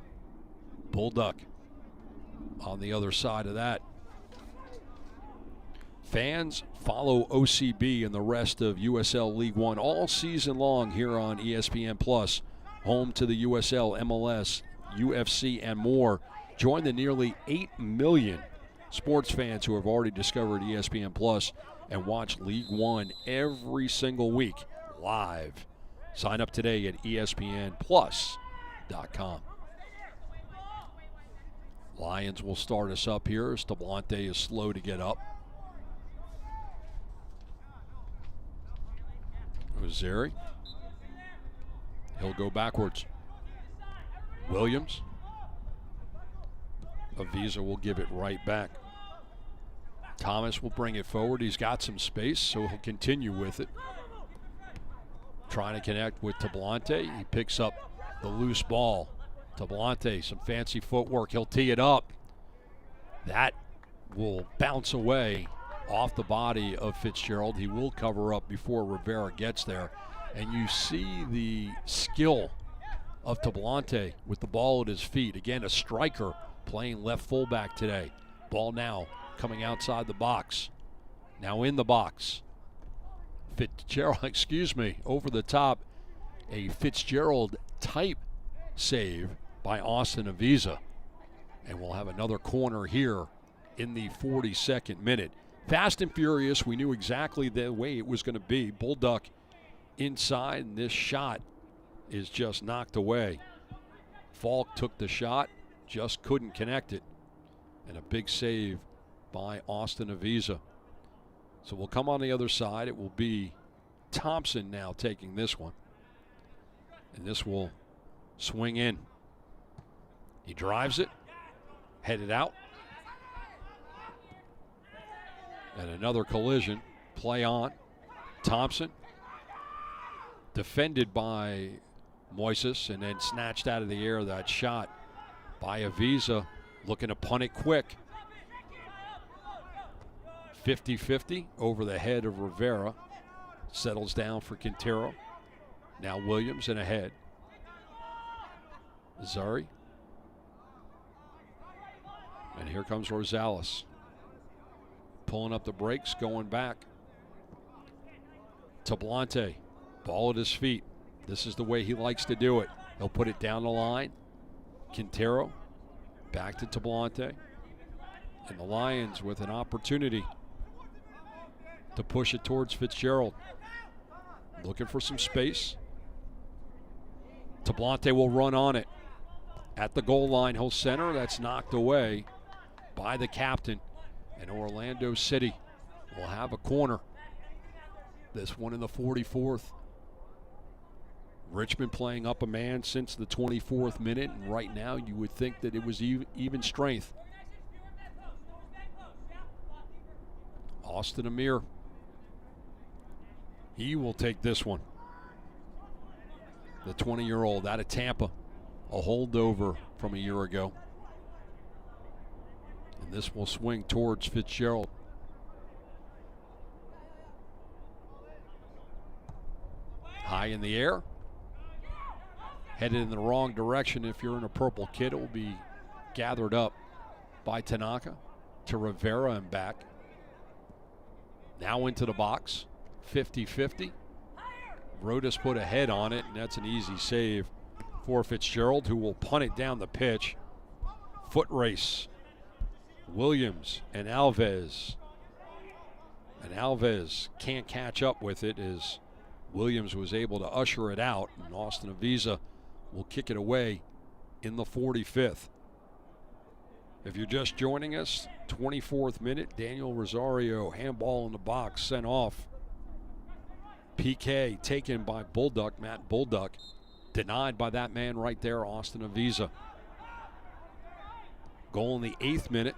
Bullduck on the other side of that. Fans follow OCB and the rest of USL League One all season long here on ESPN Plus, home to the USL, MLS, UFC, and more. Join the nearly 8 million sports fans who have already discovered ESPN Plus and watch League One every single week live. Sign up today at espnplus.com. Lions will start us up here as Tablante is slow to get up. Ozeri. He'll go backwards. Williams. Avisa will give it right back. Thomas will bring it forward. He's got some space, so he'll continue with it. Trying to connect with Tablante. He picks up the loose ball. Tablante, some fancy footwork. He'll tee it up. That will bounce away off the body of Fitzgerald. He will cover up before Rivera gets there. And you see the skill of Tablante with the ball at his feet. Again, a striker playing left fullback today. Ball now coming outside the box. Now in the box. Fitzgerald, over the top. A Fitzgerald type save by Austin Avisa. And we'll have another corner here in the 42nd minute. Fast and furious. We knew exactly the way it was going to be. Bullduck inside, and this shot is just knocked away. Falk took the shot, just couldn't connect it. And a big save by Austin Avisa. So we'll come on the other side. It will be Thompson now taking this one. And this will swing in. He drives it, headed out. And another collision. Play on. Thompson. Defended by Moises and then snatched out of the air. That shot by Avisa. Looking to punt it quick. 50-50 over the head of Rivera. Settles down for Quintero. Now Williams and ahead. Zari. And here comes Rosales. Pulling up the brakes, going back. Tablante, ball at his feet. This is the way he likes to do it. He'll put it down the line. Quintero, back to Tablante. And the Lions with an opportunity to push it towards Fitzgerald. Looking for some space. Tablante will run on it. At the goal line, he'll center. That's knocked away by the captain. And Orlando City will have a corner. This one in the 44th. Richmond playing up a man since the 24th minute. And right now you would think that it was even strength. Austin Amir. He will take this one. The 20-year-old out of Tampa. A holdover from a year ago. And this will swing towards Fitzgerald. High in the air. Headed in the wrong direction. If you're in a purple kit, it will be gathered up by Tanaka to Rivera and back. Now into the box. 50-50. Rodas put a head on it, and that's an easy save for Fitzgerald, who will punt it down the pitch. Foot race. Williams and Alves. And Alves can't catch up with it as Williams was able to usher it out, and Austin Avisa will kick it away in the 45th. If you're just joining us, 24th minute, Daniel Rosario, handball in the box, sent off. PK taken by Bullduck, Matt Bullduck, denied by that man right there, Austin Avisa. Goal in the 8th minute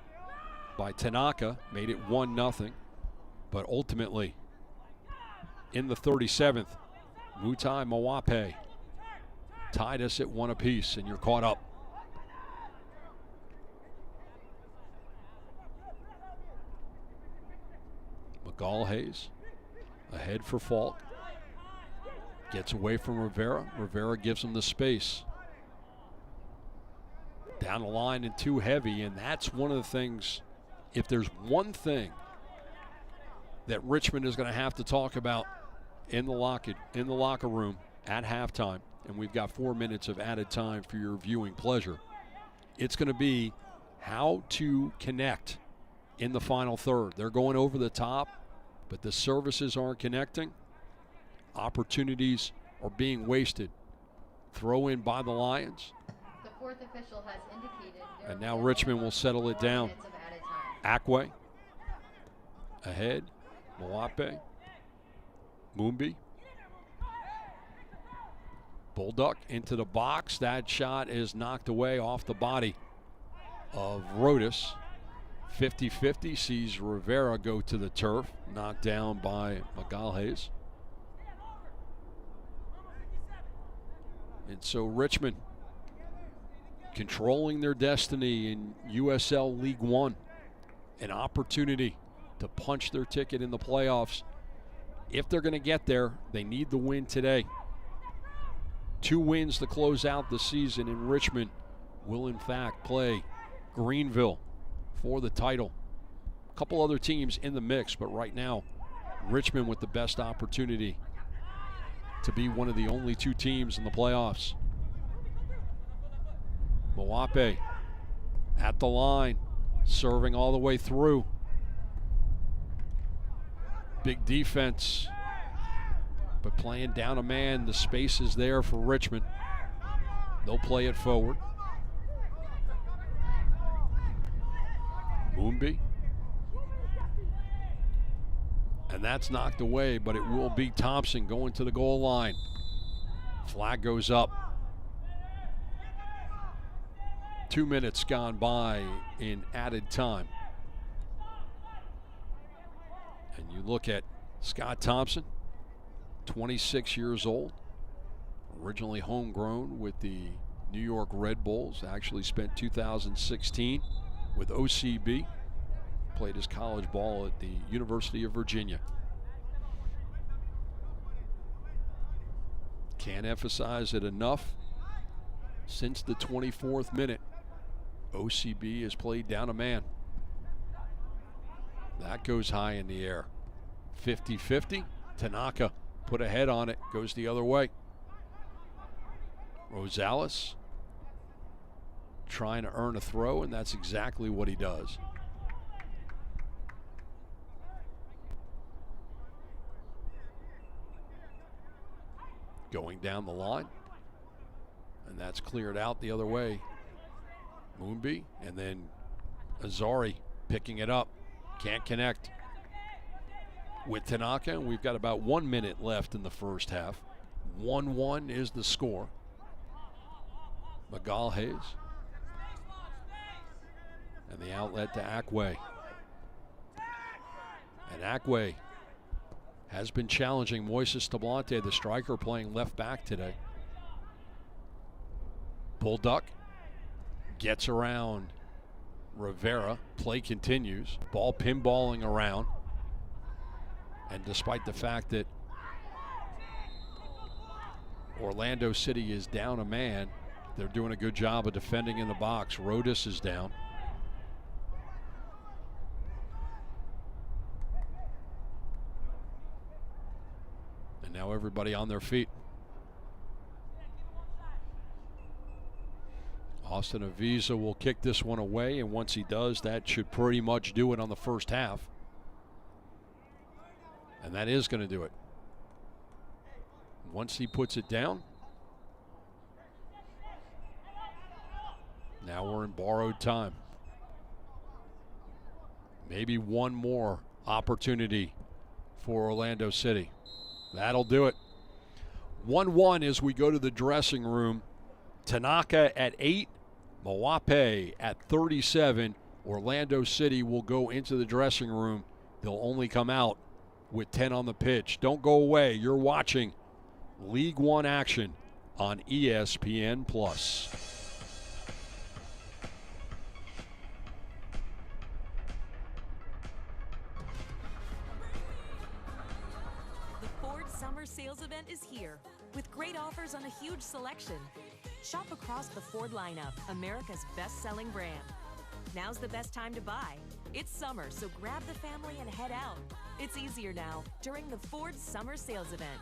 by Tanaka, made it 1-0, but ultimately in the 37th, Mutai Mawape tied us at 1 apiece, and you're caught up. McGall Hayes ahead for Falk. Gets away from Rivera. Rivera gives him the space. Down the line and too heavy, and that's one of the things, if there's one thing that Richmond is going to have to talk about in the locker room at halftime, and we've got 4 minutes of added time for your viewing pleasure, it's going to be how to connect in the final third. They're going over the top, but the services aren't connecting. Opportunities are being wasted. Throw in by the Lions. The fourth official has indicated. And now Richmond will settle it down. Akwe ahead. Mwape. Mumbi. Bulldog into the box. That shot is knocked away off the body of Rodas. 50-50 sees Rivera go to the turf. Knocked down by Magalhaes. And so Richmond controlling their destiny in USL League One. An opportunity to punch their ticket in the playoffs. If they're going to get there, they need the win today. 2 wins to close out the season, and Richmond will in fact play Greenville for the title. A couple other teams in the mix, but right now, Richmond with the best opportunity to be one of the only 2 teams in the playoffs. Mwape at the line, serving all the way through. Big defense, but playing down a man. The space is there for Richmond. They'll play it forward. Mumbi. And that's knocked away, but it will be Thompson going to the goal line. Flag goes up. 2 minutes gone by in added time. And you look at Scott Thompson, 26 years old, originally homegrown with the New York Red Bulls, actually spent 2016 with OCB. Played his college ball at the University of Virginia. Can't emphasize it enough. Since the 24th minute, OCB has played down a man. That goes high in the air. 50-50. Tanaka put a head on it, goes the other way. Rosales trying to earn a throw, and that's exactly what he does. Going down the line, and that's cleared out the other way. Mumbi, and then Azari picking it up. Can't connect with Tanaka, and we've got about 1 minute left in the first half. 1-1 is the score. Magalhaes. And the outlet to Akwe. And Akwe has been challenging Moises Tablante, the striker, playing left back today. Bulldog gets around Rivera. Play continues. Ball pinballing around. And despite the fact that Orlando City is down a man, they're doing a good job of defending in the box. Rodas is down. And now everybody on their feet. Austin Avisa will kick this one away, and once he does, that should pretty much do it on the first half. And that is going to do it. Once he puts it down, now we're in borrowed time. Maybe one more opportunity for Orlando City. That'll do it. 1-1 as we go to the dressing room. Tanaka at 8, Mwape at 37. Orlando City will go into the dressing room. They'll only come out with 10 on the pitch. Don't go away. You're watching League One action on ESPN+. The Ford Summer Sales Event is here. with great offers on a huge selection. Shop across the Ford lineup, America's best-selling brand. Now's the best time to buy. It's summer, so grab the family and head out. It's easier now during the Ford Summer Sales Event.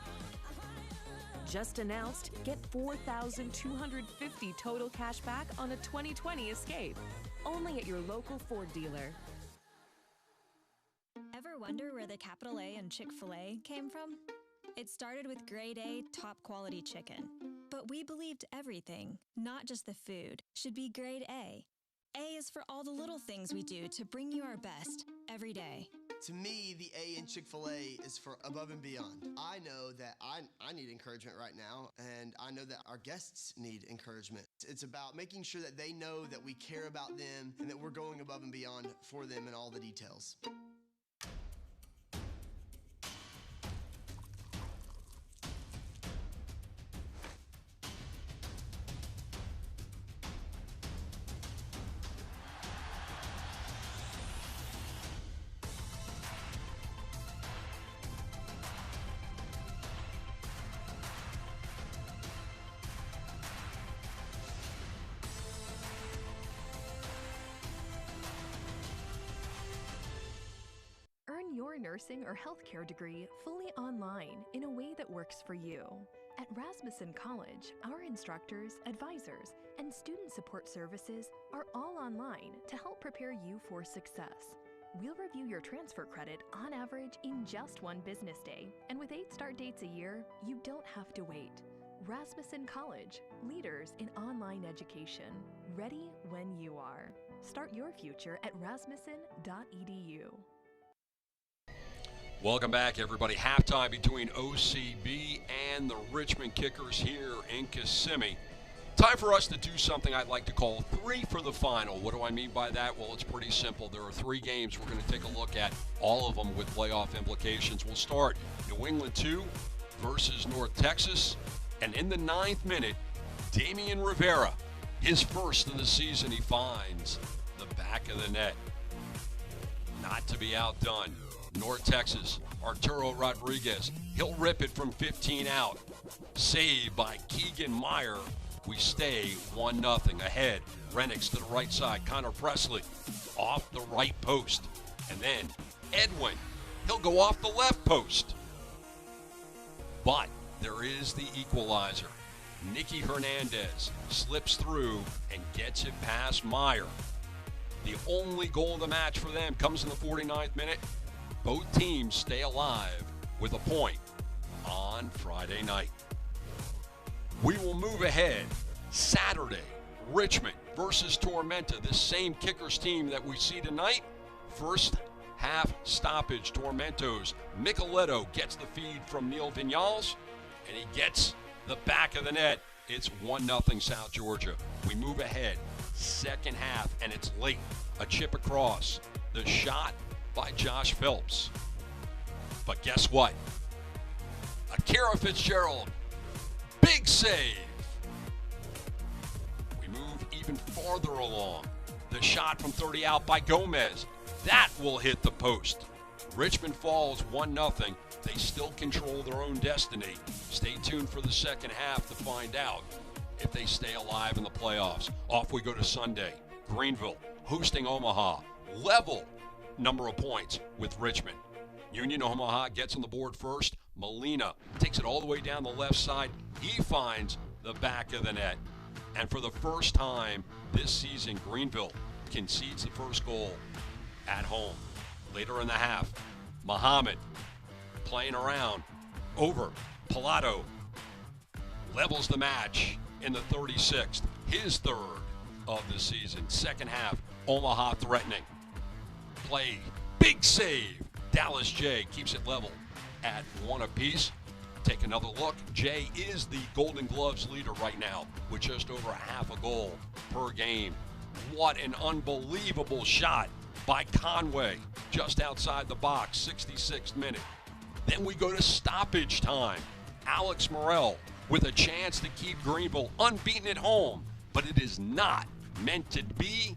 Just announced, get $4,250 total cash back on a 2020 Escape. Only at your local Ford dealer. Ever wonder where the capital A in Chick-fil-A came from? It started with grade A, top quality chicken. But we believed everything, not just the food, should be grade A. A is for all the little things we do to bring you our best every day. To me, the A in Chick-fil-A is for above and beyond. I know that I need encouragement right now, and I know that our guests need encouragement. It's about making sure that they know that we care about them and that we're going above and beyond for them in all the details. Earn your nursing or healthcare degree fully online in a way that works for you. At Rasmussen College, our instructors, advisors, and student support services are all online to help prepare you for success. We'll review your transfer credit on average in just one business day, and with 8 start dates a year, you don't have to wait. Rasmussen College, leaders in online education, ready when you are. Start your future at rasmussen.edu. Welcome back, everybody. Halftime between OCB and the Richmond Kickers here in Kissimmee. Time for us to do something I'd like to call 3 for the final. What do I mean by that? Well, it's pretty simple. There are 3 games we're going to take a look at, all of them with playoff implications. We'll start New England 2 versus North Texas. And in the 9th minute, Damian Rivera, his first of the season, he finds the back of the net. Not to be outdone. North Texas, Arturo Rodriguez, he'll rip it from 15 out. Saved by Keegan Meyer. We stay 1-0 ahead. Renix to the right side. Connor Presley off the right post. And then Edwin, he'll go off the left post. But there is the equalizer. Nicky Hernandez slips through and gets it past Meyer. The only goal of the match for them comes in the 49th minute. Both teams stay alive with a point on Friday night. We will move ahead. Saturday, Richmond versus Tormenta, the same Kickers team that we see tonight. First half stoppage, Tormentos. Micheletto gets the feed from Neil Vignals, and he gets the back of the net. It's 1-0 South Georgia. We move ahead. Second half, and it's late. A chip across. The shot by Josh Phelps. But guess what? Akira Fitzgerald. Big save. We move even farther along. The shot from 30 out by Gomez. That will hit the post. Richmond falls 1-0. They still control their own destiny. Stay tuned for the second half to find out if they stay alive in the playoffs. Off we go to Sunday. Greenville hosting Omaha. Level number of points with Richmond. Union Omaha gets on the board first. Molina takes it all the way down the left side. He finds the back of the net. And for the first time this season, Greenville concedes the first goal at home. Later in the half, Muhammad playing around over. Pilato levels the match in the 36th. His third of the season. Second half, Omaha threatening. Play, big save. Dallas J keeps it level at 1 apiece. Take another look. Jay is the Golden Gloves leader right now with just over half a goal per game. What an unbelievable shot by Conway just outside the box, 66th minute. Then we go to stoppage time. Alex Morrell with a chance to keep Greenville unbeaten at home, but it is not meant to be.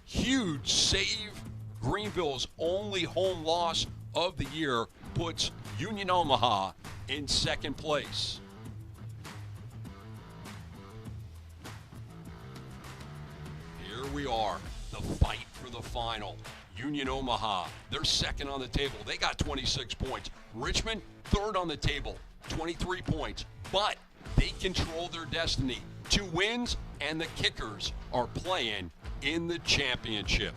Huge save. Greenville's only home loss of the year puts Union Omaha in second place. we are. The fight for the final. Union Omaha, they're second on the table. They got 26 points. Richmond, third on the table, 23 points. But they control their destiny. 2 wins, and the Kickers are playing in the championship.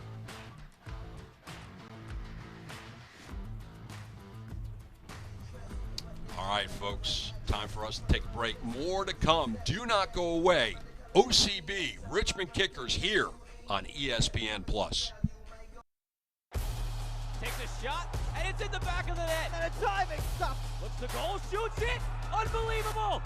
All right, folks, time for us to take a break. More to come. Do not go away. OCB, Richmond Kickers, here on ESPN+. Takes a shot, and it's in the back of the net. And a diving stop. Looks the goal, shoots it. Unbelievable.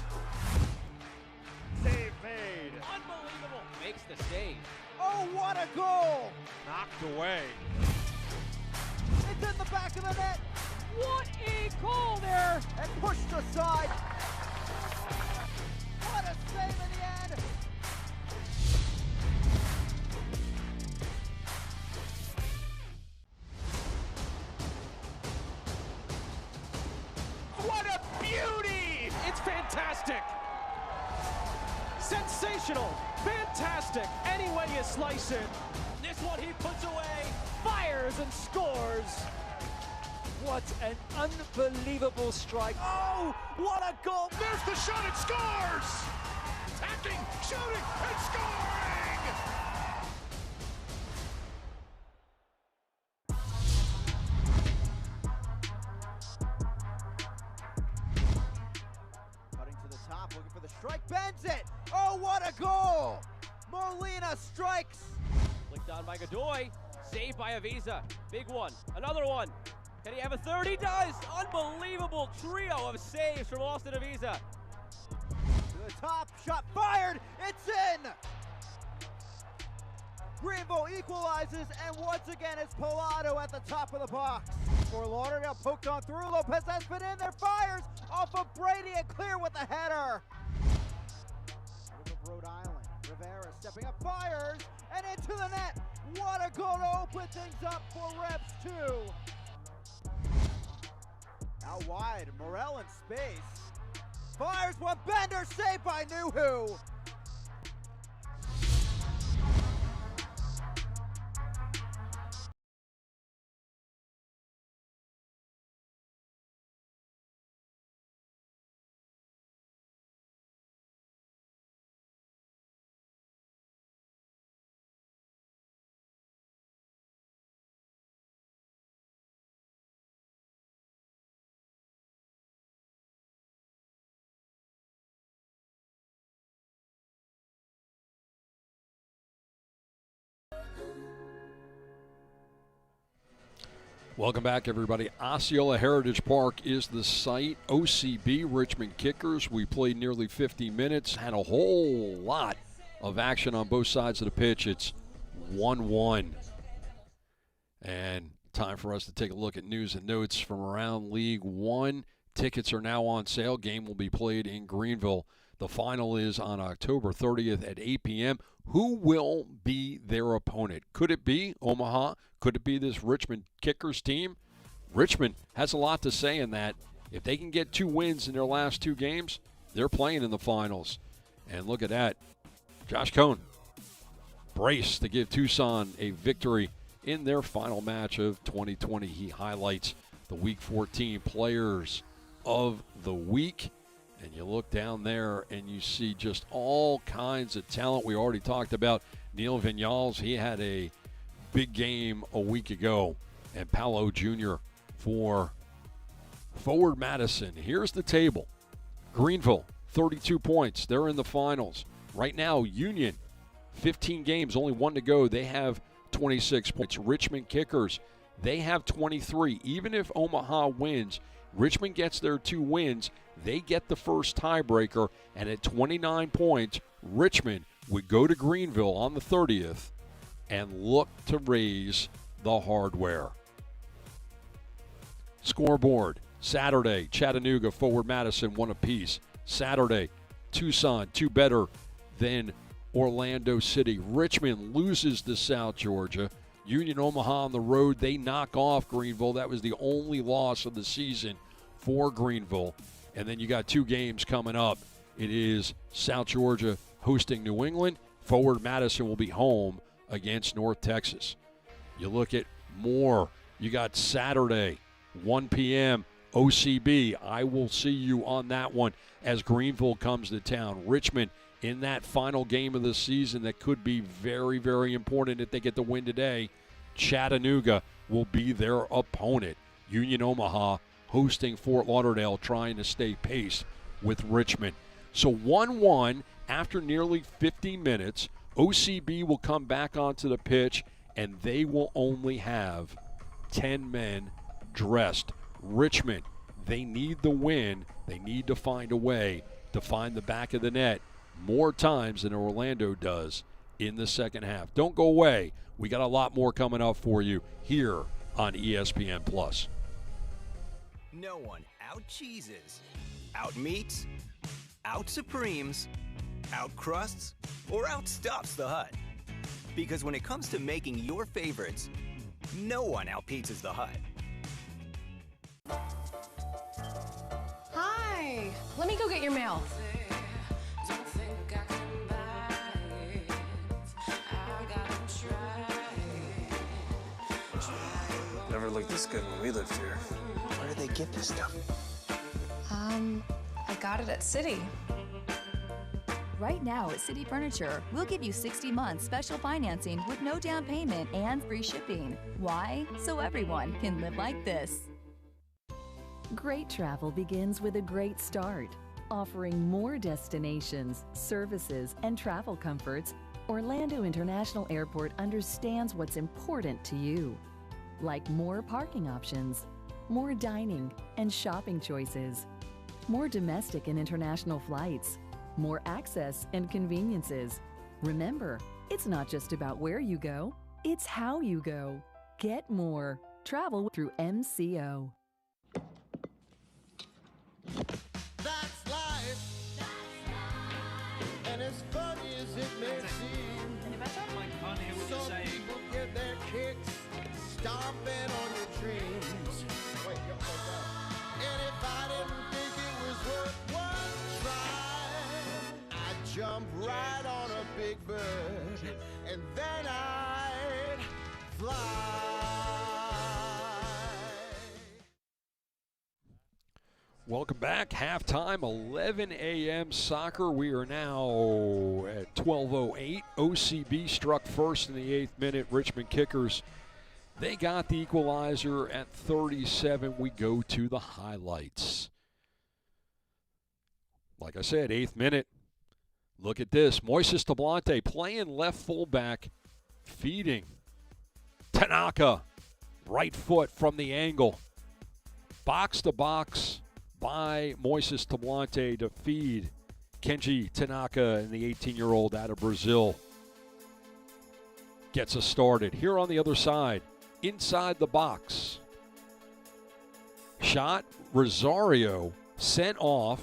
Save made. Unbelievable. Makes the save. Oh, what a goal. Knocked away. It's in the back of the net. What a goal there. And pushed aside. What a save in the end. What a beauty! It's fantastic. Sensational. Fantastic. Any way you slice it. This one he puts away, fires and scores. What an unbelievable strike. Oh, what a goal. There's the shot, it scores! Attacking, shooting, and scoring! Cutting to the top, looking for the strike, bends it! Oh, what a goal! Molina strikes! Flicked on by Godoy, saved by Avisa. Big one, another one. Can he have a third? He does! Unbelievable trio of saves from Austin Avisa. To the top, shot fired, it's in! Greenville equalizes, and once again it's Pilato at the top of the box. For Lauderdale, poked on through, Lopez has been in there, fires off of Brady and clear with the header. Out of Rhode Island, Rivera stepping up, fires, and into the net. What a goal to open things up for Rebs 2. Out wide, Morel in space. Fires one, Bender saved by Nuhu. Welcome back, everybody. Osceola Heritage Park is the site. OCB, Richmond Kickers. We played nearly 50 minutes, had a whole lot of action on both sides of the pitch. It's 1-1. And time for us to take a look at news and notes from around League One. Tickets are now on sale. Game will be played in Greenville. The final is on October 30th at 8 p.m. Who will be their opponent? Could it be Omaha? Could it be this Richmond Kickers team? Richmond has a lot to say in that. If they can get 2 wins in their last 2 games, they're playing in the finals. And look at that. Josh Cohn braced to give Tucson a victory in their final match of 2020. He highlights the Week 14 Players of the Week. And you look down there and you see just all kinds of talent. We already talked about Neil Vignals. He had a big game a week ago. And Paolo Jr. for Forward Madison. Here's the table. Greenville, 32 points. They're in the finals. Right now, Union, 15 games, only 1 to go. They have 26 points. Richmond Kickers, they have 23. Even if Omaha wins, Richmond gets their 2 wins, they get the first tiebreaker, and at 29 points, Richmond would go to Greenville on the 30th and look to raise the hardware. Scoreboard, Saturday, Chattanooga, Forward Madison, 1 apiece. Saturday, Tucson, 2 better than Orlando City. Richmond loses to South Georgia. Union Omaha on the road, they knock off Greenville. That was the only loss of the season for Greenville. And then you got 2 games coming up. It is South Georgia hosting New England. Forward Madison will be home against North Texas. You look at Moore. You got Saturday, 1 p.m., OCB. I will see you on that one as Greenville comes to town. Richmond in that final game of the season that could be very, very important if they get the win today. Chattanooga will be their opponent. Union Omaha hosting Fort Lauderdale, trying to stay pace with Richmond. So 1-1 after nearly 50 minutes. OCB will come back onto the pitch, and they will only have 10 men dressed. Richmond, they need the win. They need to find a way to find the back of the net more times than Orlando does in the second half. Don't go away. We got a lot more coming up for you here on ESPN+. No one out-cheeses, out-meats, out-supremes, out-crusts, or out-stuffs the Hut. Because when it comes to making your favorites, no one out-pizzas the Hut. Hi, let me go get your mail. Never looked this good when we lived here. Where did they get this stuff? I got it at City. Right now at City Furniture, we'll give you 60 months special financing with no down payment and free shipping. Why? So everyone can live like this. Great travel begins with a great start. Offering more destinations, services, and travel comforts, Orlando International Airport understands what's important to you. Like more parking options, more dining and shopping choices, more domestic and international flights, more access and conveniences. Remember, it's not just about where you go, it's how you go. Get more. Travel through MCO. That's life. And as funny as it may seem, some people get their kicks stomping on your dreams. Wait, and if I didn't think it was worth one try, I'd jump right on a big bird and then I'd fly. Welcome back. Halftime, 11 a.m. soccer. We are now at 12:08. OCB struck first in the 8th minute. Richmond Kickers, they got the equalizer at 37. We go to the highlights. Like I said, 8th minute. Look at this. Moises Tablante playing left fullback, feeding Tanaka. Right foot from the angle. Box to box by Moises Tablante to feed Kenji Tanaka, and the 18-year-old out of Brazil gets us started. Here on the other side, inside the box. Shot, Rosario sent off.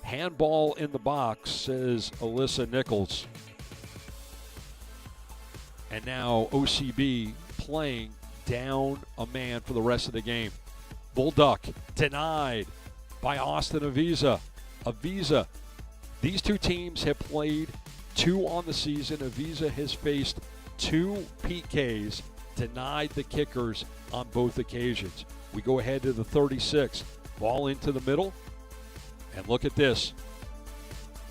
Handball in the box, says Alyssa Nichols. And now OCB playing down a man for the rest of the game. Bullduck denied by Austin Avisa. Avisa, these two teams have played 2 on the season. Avisa has faced 2 PKs, denied the Kickers on both occasions. We go ahead to the 36th. Ball into the middle. And look at this.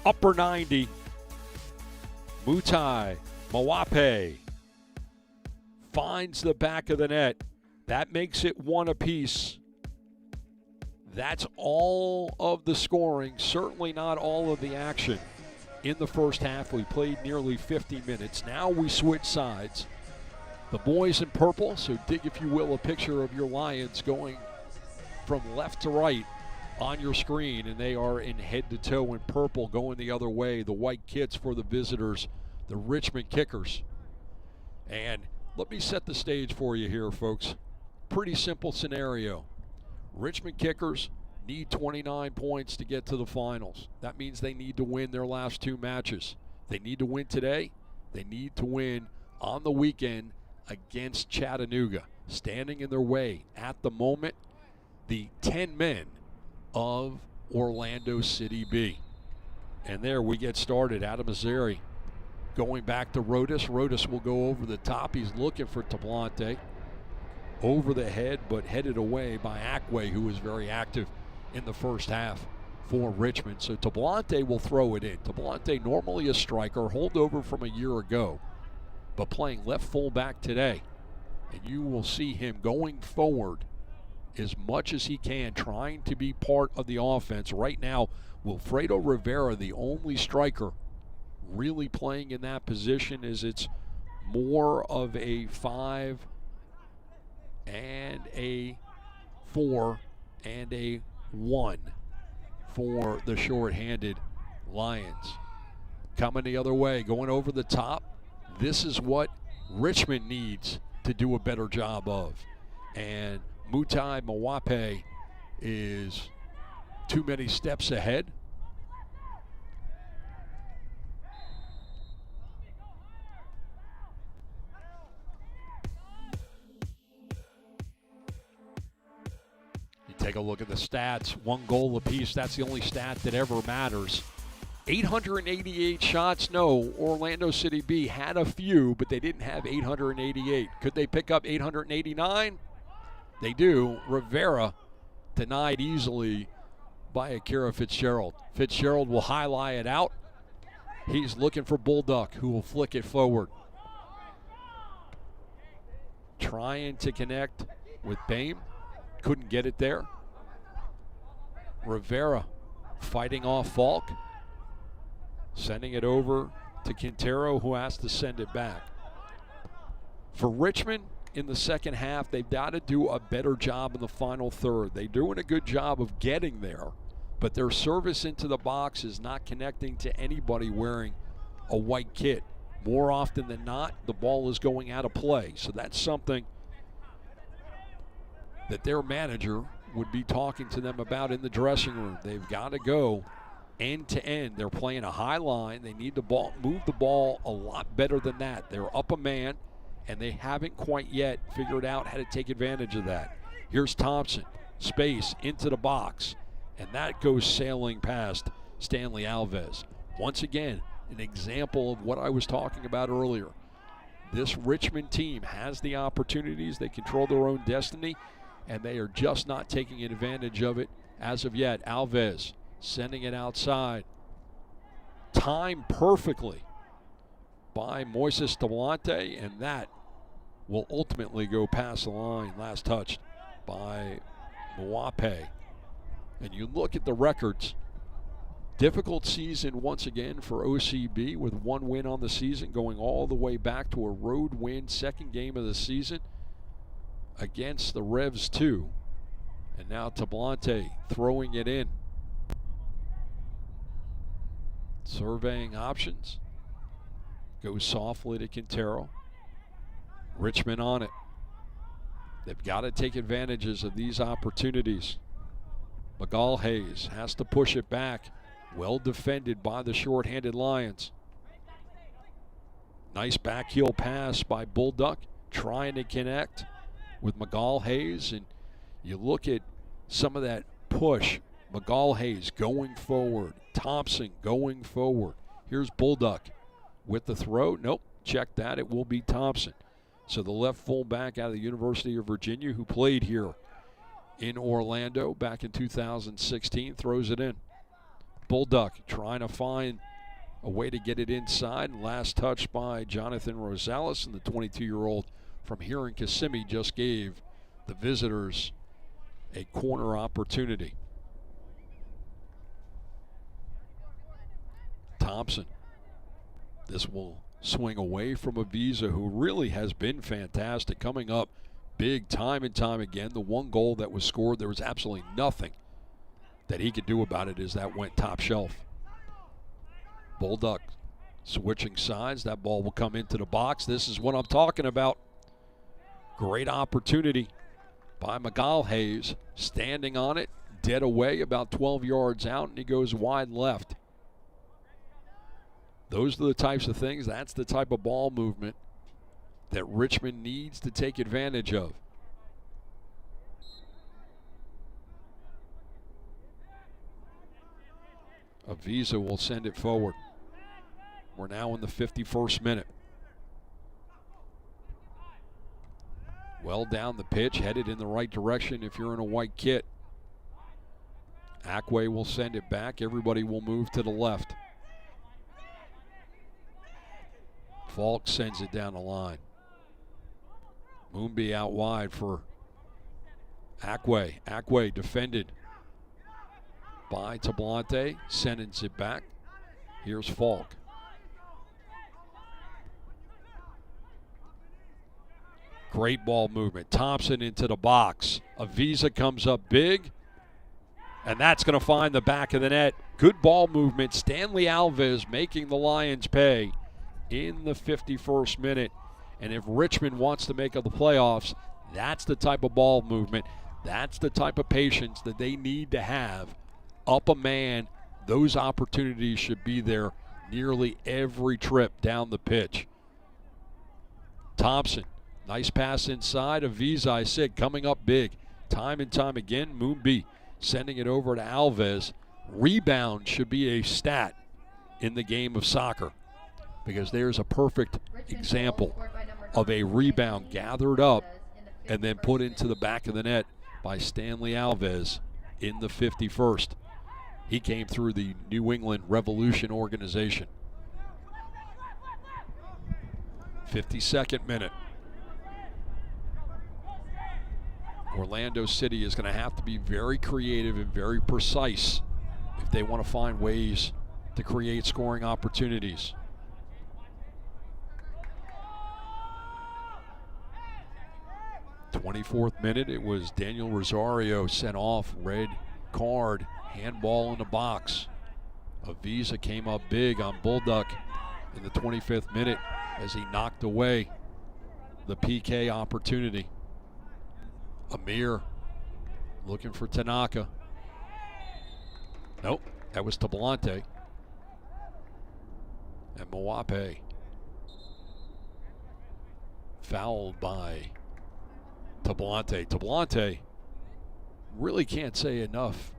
Upper 90. Mutai Mawape finds the back of the net. That makes it 1 apiece. That's all of the scoring, certainly not all of the action in the first half. We played nearly 50 minutes. Now we switch sides. The boys in purple, so dig, if you will, a picture of your Lions going from left to right on your screen, and they are in head-to-toe in purple going the other way. The white kits for the visitors, the Richmond Kickers. And let me set the stage for you here, folks. Pretty simple scenario. Richmond Kickers need 29 points to get to the finals. That means they need to win their last 2 matches. They need to win today. They need to win on the weekend against Chattanooga. Standing in their way at the moment, the 10 men of Orlando City B. And there we get started. Adam Azeri Going back to Rodas. Rodas will go over the top. He's looking for Tablante. Over the head, but headed away by Ackway, who was very active in the first half for Richmond. So Tablante will throw it in. Tablante, normally a striker, holdover from a year ago, but playing left fullback today. And you will see him going forward as much as he can, trying to be part of the offense. Right now, Wilfredo Rivera, the only striker really playing in that position, as it's more of a 5 and a 4 and a 1 for the short-handed Lions. Coming the other way, going over the top. This is what Richmond needs to do a better job of. And Mutai Mawape is too many steps ahead. You take a look at the stats. 1 goal apiece. That's the only stat that ever matters. 888 shots, no. Orlando City B had a few, but they didn't have 888. Could they pick up 889? They do. Rivera denied easily by Akira Fitzgerald. Fitzgerald will highlight it out. He's looking for Bulldog, who will flick it forward. Trying to connect with Bame. Couldn't get it there. Rivera fighting off Falk. Sending it over to Quintero, who has to send it back. For Richmond, in the second half, they've got to do a better job in the final third. They're doing a good job of getting there, but their service into the box is not connecting to anybody wearing a white kit. More often than not, the ball is going out of play. So that's something that their manager would be talking to them about in the dressing room. They've got to go end to end. They're playing a high line. They need to move the ball a lot better than that. They're up a man, and they haven't quite yet figured out how to take advantage of that. Here's Thompson, space into the box, and that goes sailing past Stanley Alves. Once again, an example of what I was talking about earlier. This Richmond team has the opportunities. They control their own destiny, and they are just not taking advantage of it as of yet. Alves sending it outside. Timed perfectly by Moises Tablante, and that will ultimately go past the line. Last touched by Mwape. And you look at the records. Difficult season once again for OCB, with 1 win on the season, going all the way back to a road win, second game of the season against the Revs 2. And now Tablante throwing it in. Surveying options. Goes softly to Quintero. Richmond on it. They've got to take advantages of these opportunities. Magalhaes has to push it back. Well defended by the short-handed Lions. Nice back heel pass by Bulldog, trying to connect with Magalhaes. And you look at some of that push. Magalhaes going forward. Thompson going forward. Here's Bulldog with the throw. Nope, check that. It will be Thompson. So the left fullback out of the University of Virginia, who played here in Orlando back in 2016, throws it in. Bulldog trying to find a way to get it inside. Last touch by Jonathan Rosales, and the 22-year-old from here in Kissimmee just gave the visitors a corner opportunity. Thompson. This will swing away from Avisa, who really has been fantastic, coming up big time and time again. The 1 goal that was scored, there was absolutely nothing that he could do about it as that went top shelf. Bulldog switching sides. That ball will come into the box. This is what I'm talking about. Great opportunity by Magalhaes, standing on it, dead away about 12 yards out, and he goes wide left. Those are the types of things, that's the type of ball movement that Richmond needs to take advantage of. Avisa will send it forward. We're now in the 51st minute. Well down the pitch, headed in the right direction if you're in a white kit. Ackway will send it back. Everybody will move to the left. Falk sends it down the line. Moonby out wide for Ackway. Ackway defended by Tablante. Sends it back. Here's Falk. Great ball movement. Thompson into the box. Avisa comes up big. And that's going to find the back of the net. Good ball movement. Stanley Alves making the Lions pay in the 51st minute. And if Richmond wants to make the playoffs, that's the type of ball movement. That's the type of patience that they need to have. Up a man, those opportunities should be there nearly every trip down the pitch. Thompson, nice pass inside. Avisa, I said, coming up big. Time and time again, Moonby sending it over to Alves. Rebound should be a stat in the game of soccer, because there's a perfect example of a rebound gathered up and then put into the back of the net by Stanley Alves in the 51st. He came through the New England Revolution organization. 52nd minute. Orlando City is going to have to be very creative and very precise if they want to find ways to create scoring opportunities. The 24th minute, it was Daniel Rosario sent off, red card, handball in the box. Avisa came up big on Bulldog in the 25th minute as he knocked away the PK opportunity. Amir looking for Tanaka. Nope, that was Tablante. And Mwape fouled by Tablante. Tablante, really can't say enough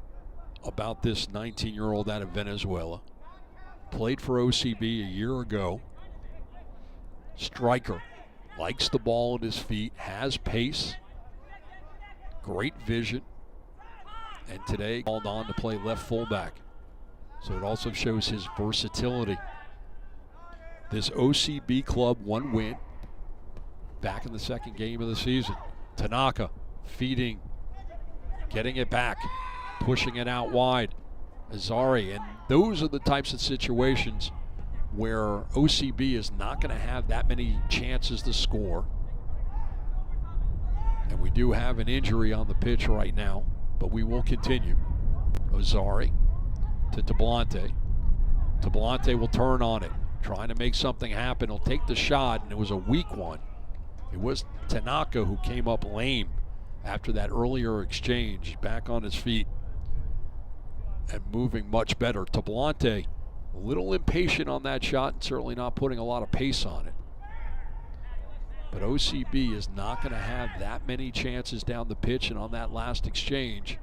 about this 19-year-old out of Venezuela. Played for OCB a year ago. Striker, likes the ball at his feet, has pace. Great vision, and today called on to play left fullback. So it also shows his versatility. This OCB club, one win, back in the second game of the season. Tanaka feeding, getting it back, pushing it out wide. Azari, and those are the types of situations where OCB is not going to have that many chances to score. And we do have an injury on the pitch right now, but we will continue. Ozari to Tablante. Tablante will turn on it, trying to make something happen. He'll take the shot, and it was a weak one. It was Tanaka who came up lame after that earlier exchange, back on his feet and moving much better. Tablante, a little impatient on that shot and certainly not putting a lot of pace on it. But OCB is not going to have that many chances down the pitch, and on that last exchange,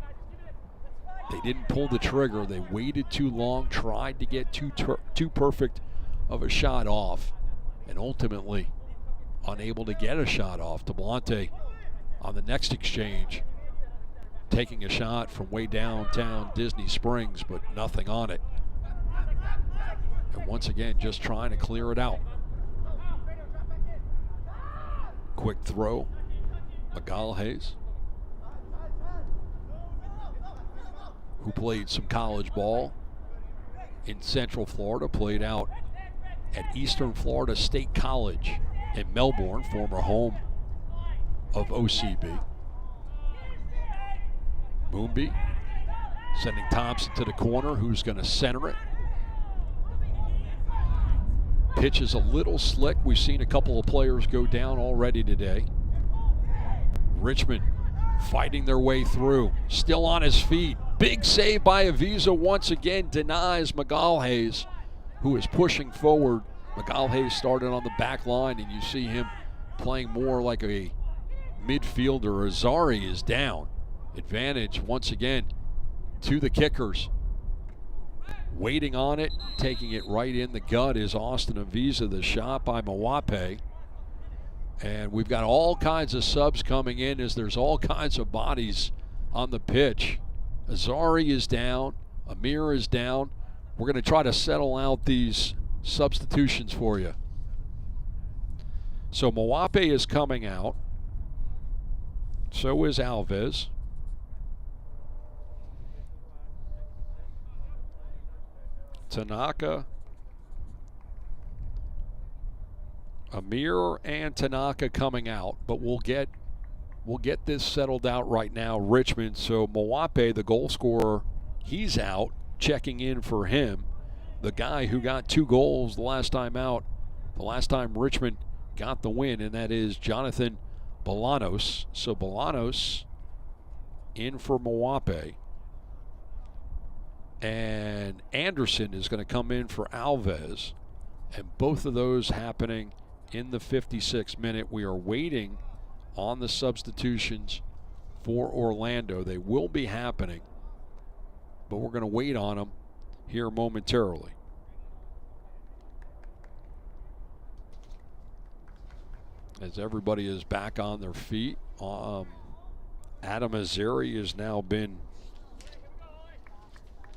they didn't pull the trigger. They waited too long, tried to get too perfect of a shot off, and ultimately unable to get a shot off. Tablante on the next exchange, taking a shot from way downtown Disney Springs, but nothing on it. And once again, just trying to clear it out. Quick throw, Magalhaes, who played some college ball in Central Florida, played out at Eastern Florida State College in Melbourne, former home of OCB. Moonby sending Thompson to the corner, who's going to center it. Pitch is a little slick. We've seen a couple of players go down already today. Richmond fighting their way through, still on his feet. Big save by Avisa once again, denies Magalhaes, who is pushing forward. Magalhaes started on the back line, and you see him playing more like a midfielder. Azari is down. Advantage once again to the kickers. Waiting on it, taking it right in the gut is Austin Avisa, the shot by Mawape. And we've got all kinds of subs coming in as there's all kinds of bodies on the pitch. Azari is down. Amir is down. We're going to try to settle out these substitutions for you. So Mawape is coming out. So is Alves. Tanaka, Amir and Tanaka coming out, but we'll get this settled out right now, Richmond. So Mawape, the goal scorer, he's out, checking in for him. The guy who got 2 goals the last time out, the last time Richmond got the win, and that is Jonathan Bolanos. So Bolanos in for Mawape. And Anderson is going to come in for Alves. And both of those happening in the 56th minute. We are waiting on the substitutions for Orlando. They will be happening, but we're going to wait on them here momentarily. As everybody is back on their feet, Adam Azeri has now been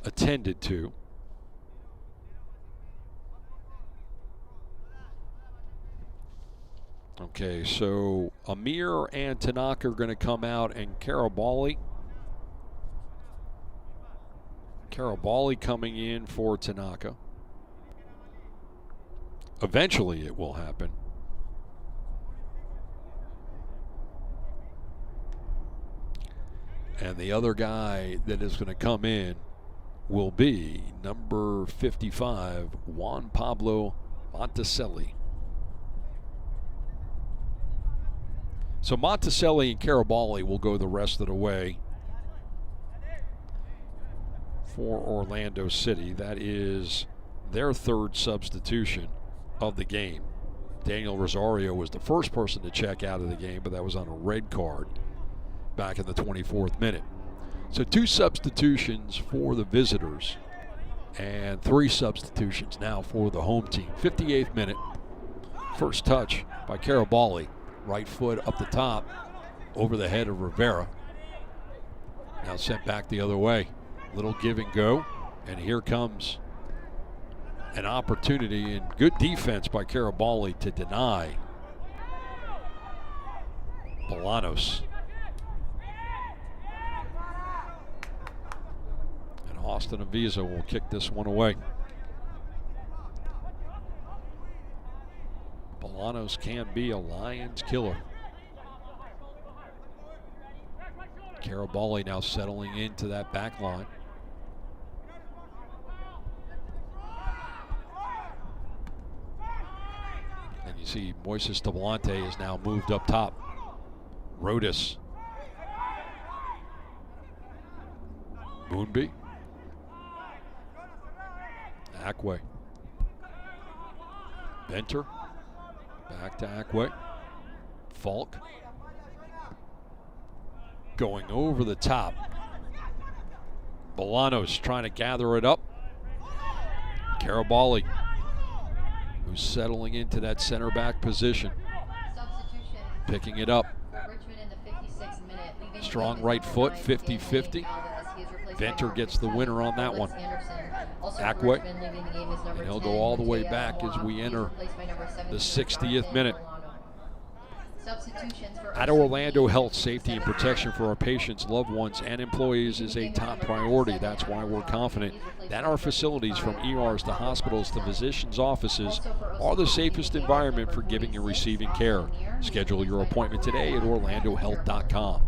attended to. Okay, so Amir and Tanaka are going to come out, and Karabali coming in for Tanaka. Eventually it will happen. And the other guy that is going to come in will be number 55, Juan Pablo Monticelli. So Monticelli and Karabali will go the rest of the way for Orlando City. That is their 3rd substitution of the game. Daniel Rosario was the first person to check out of the game, but that was on a red card back in the 24th minute. So 2 substitutions for the visitors and 3 substitutions now for the home team. 58th minute, first touch by Karabali. Right foot up the top over the head of Rivera. Now sent back the other way. Little give and go. And here comes an opportunity and good defense by Karabali to deny Bolanos. And Austin Avisa will kick this one away. Bolanos can be a Lions killer. Karabali now settling into that back line. And you see Moises Tablante is now moved up top. Rodis. Moonby. Akwe. Benter. Back to Akwe. Falk. Going over the top. Bolanos trying to gather it up. Karabali, who's settling into that center back position. Picking it up. Strong right foot, 50-50. Venter gets the winner on that one. Akwe, and he'll go all the way back as we enter the 60th minute. At Orlando, health, safety, and protection for our patients, loved ones, and employees is a top priority. That's why we're confident that our facilities, from ERs to hospitals to physicians' offices, are the safest environment for giving and receiving care. Schedule your appointment today at orlandohealth.com.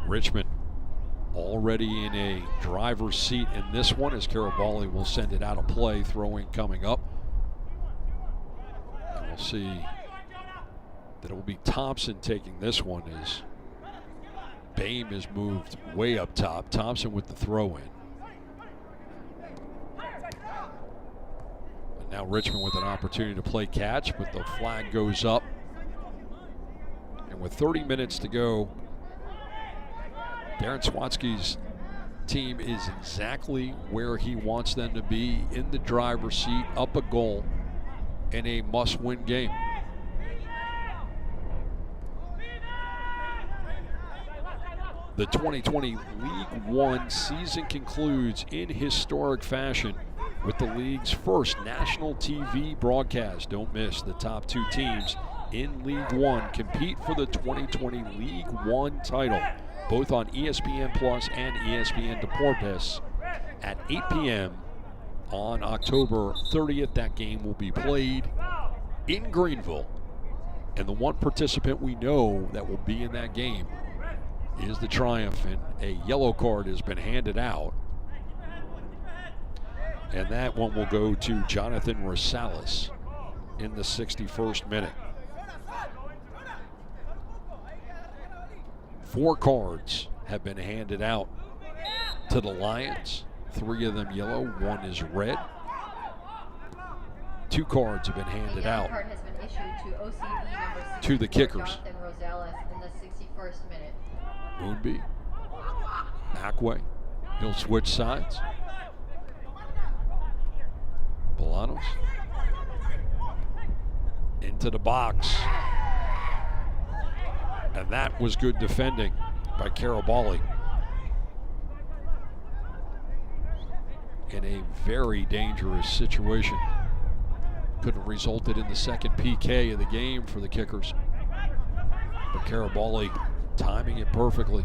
Richmond already in a driver's seat in this one as Karabali will send it out of play. Throwing coming up. And we'll see that it will be Thompson taking this one as Bame is moved way up top. Thompson with the throw in. And now Richmond with an opportunity to play catch, but the flag goes up. And with 30 minutes to go, Darren Swatsky's team is exactly where he wants them to be, in the driver's seat, up a goal in a must-win game. The 2020 League One season concludes in historic fashion with the league's first national TV broadcast. Don't miss the top two teams in League One compete for the 2020 League One title, both on ESPN Plus and ESPN Deportes at 8 p.m. on October 30th. That game will be played in Greenville. And the one participant we know that will be in that game is the Triumphant. A yellow card has been handed out. And that one will go to Jonathan Rosales in the 61st minute. 4 cards have been handed out to the Lions. 3 of them yellow, 1 is red. 2 cards have been handed out Card has been issued to OCB number 64, to the Kickers. Jonathan Rosales in the 61st minute. Moonby, Ackway, he'll switch sides. Bolanos into the box. And that was good defending by Carabali. In a very dangerous situation. Could have resulted in the second PK of the game for the Kickers. But Carabali timing it perfectly.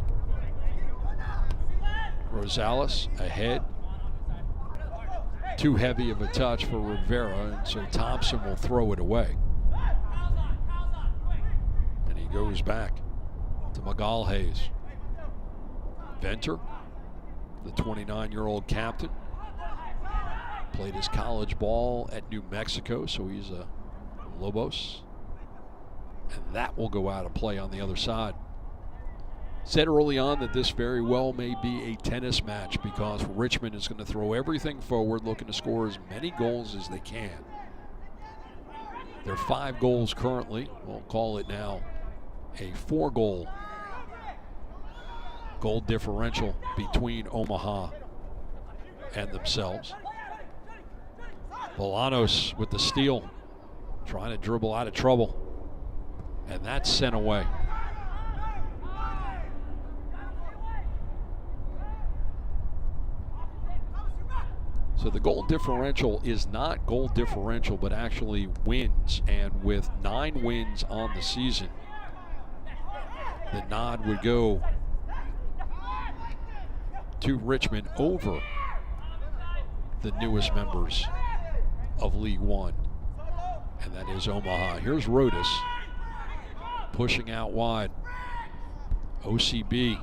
Rosales ahead. Too heavy of a touch for Rivera, and so Thompson will throw it away. And he goes back to Magalhaes. Venter, the 29-year-old captain, played his college ball at New Mexico, so he's a Lobos. And that will go out of play on the other side. Said early on that this very well may be a tennis match because Richmond is going to throw everything forward, looking to score as many goals as they can. There are 5 goals currently. We'll call it now a 4-goal differential between Omaha and themselves. Bolanos with the steal, trying to dribble out of trouble. And that's sent away. So the goal differential is not goal differential, but actually wins. And with 9 wins on the season, the nod would go to Richmond over the newest members of League One, and that is Omaha. Here's Rodas pushing out wide. OCB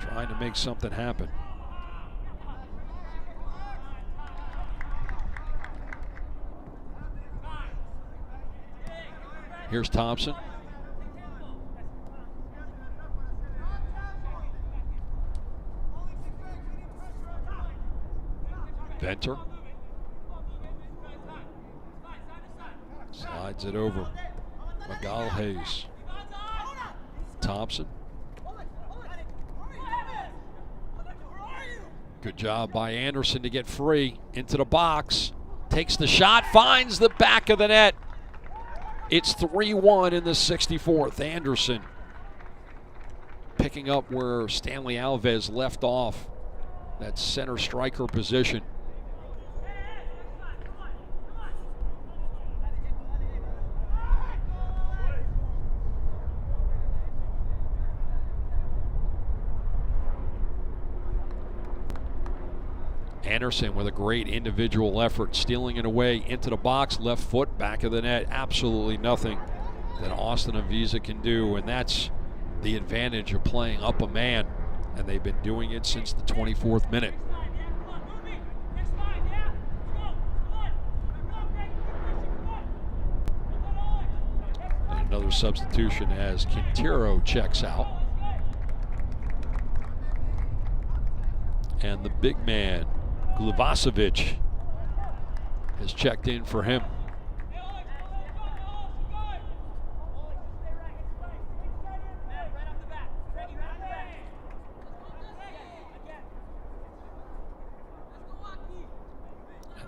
trying to make something happen. Here's Thompson. Venter. Slides it over. Magalhaes. Thompson. Good job by Anderson to get free into the box. Takes the shot, finds the back of the net. It's 3-1 in the 64th. Anderson picking up where Stanley Alves left off, that center striker position. Anderson with a great individual effort, stealing it away into the box, left foot, back of the net. Absolutely nothing that Austin Avisa can do, and that's the advantage of playing up a man, and they've been doing it since the 24th minute. And another substitution as Quintero checks out. And the big man, Glavasevic, has checked in for him.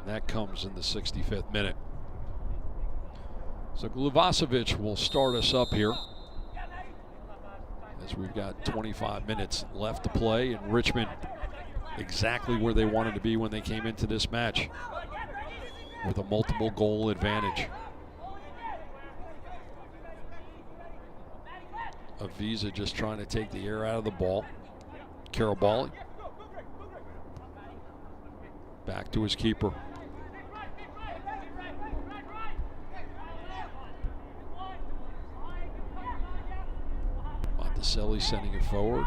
That comes in the 65th minute. So Gluvasevic will start us up here, as we've got 25 minutes left to play, and Richmond exactly where they wanted to be when they came into this match, with a multiple goal advantage. Avisa just trying to take the air out of the ball. Carabali back to his keeper. Monticelli sending it forward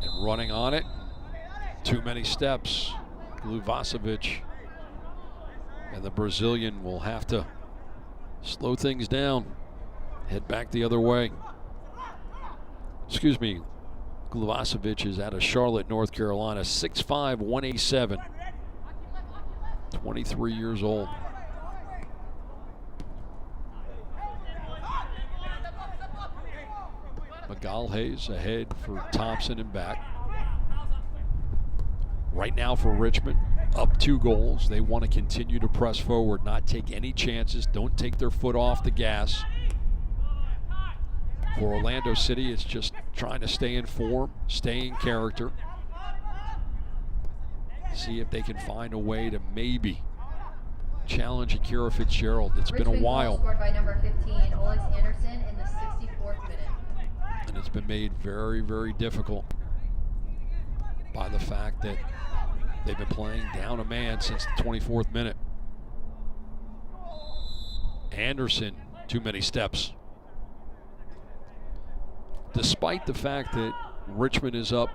and running on it. Too many steps. Gluvasevic and the Brazilian will have to slow things down. Head back the other way. Excuse me. Gluvasevic is out of Charlotte, North Carolina. 6'5", 187. 23 years old. Magalhaes ahead for Thompson and back. Right now for Richmond, up 2 goals. They want to continue to press forward, not take any chances. Don't take their foot off the gas. For Orlando City, it's just trying to stay in form, stay in character. See if they can find a way to maybe challenge Akira Fitzgerald. It's been a while. Scored by number 15, Alex Anderson, in the 64th minute. And it's been made very, very difficult by the fact that they've been playing down a man since the 24th minute. Anderson, too many steps. Despite the fact that Richmond is up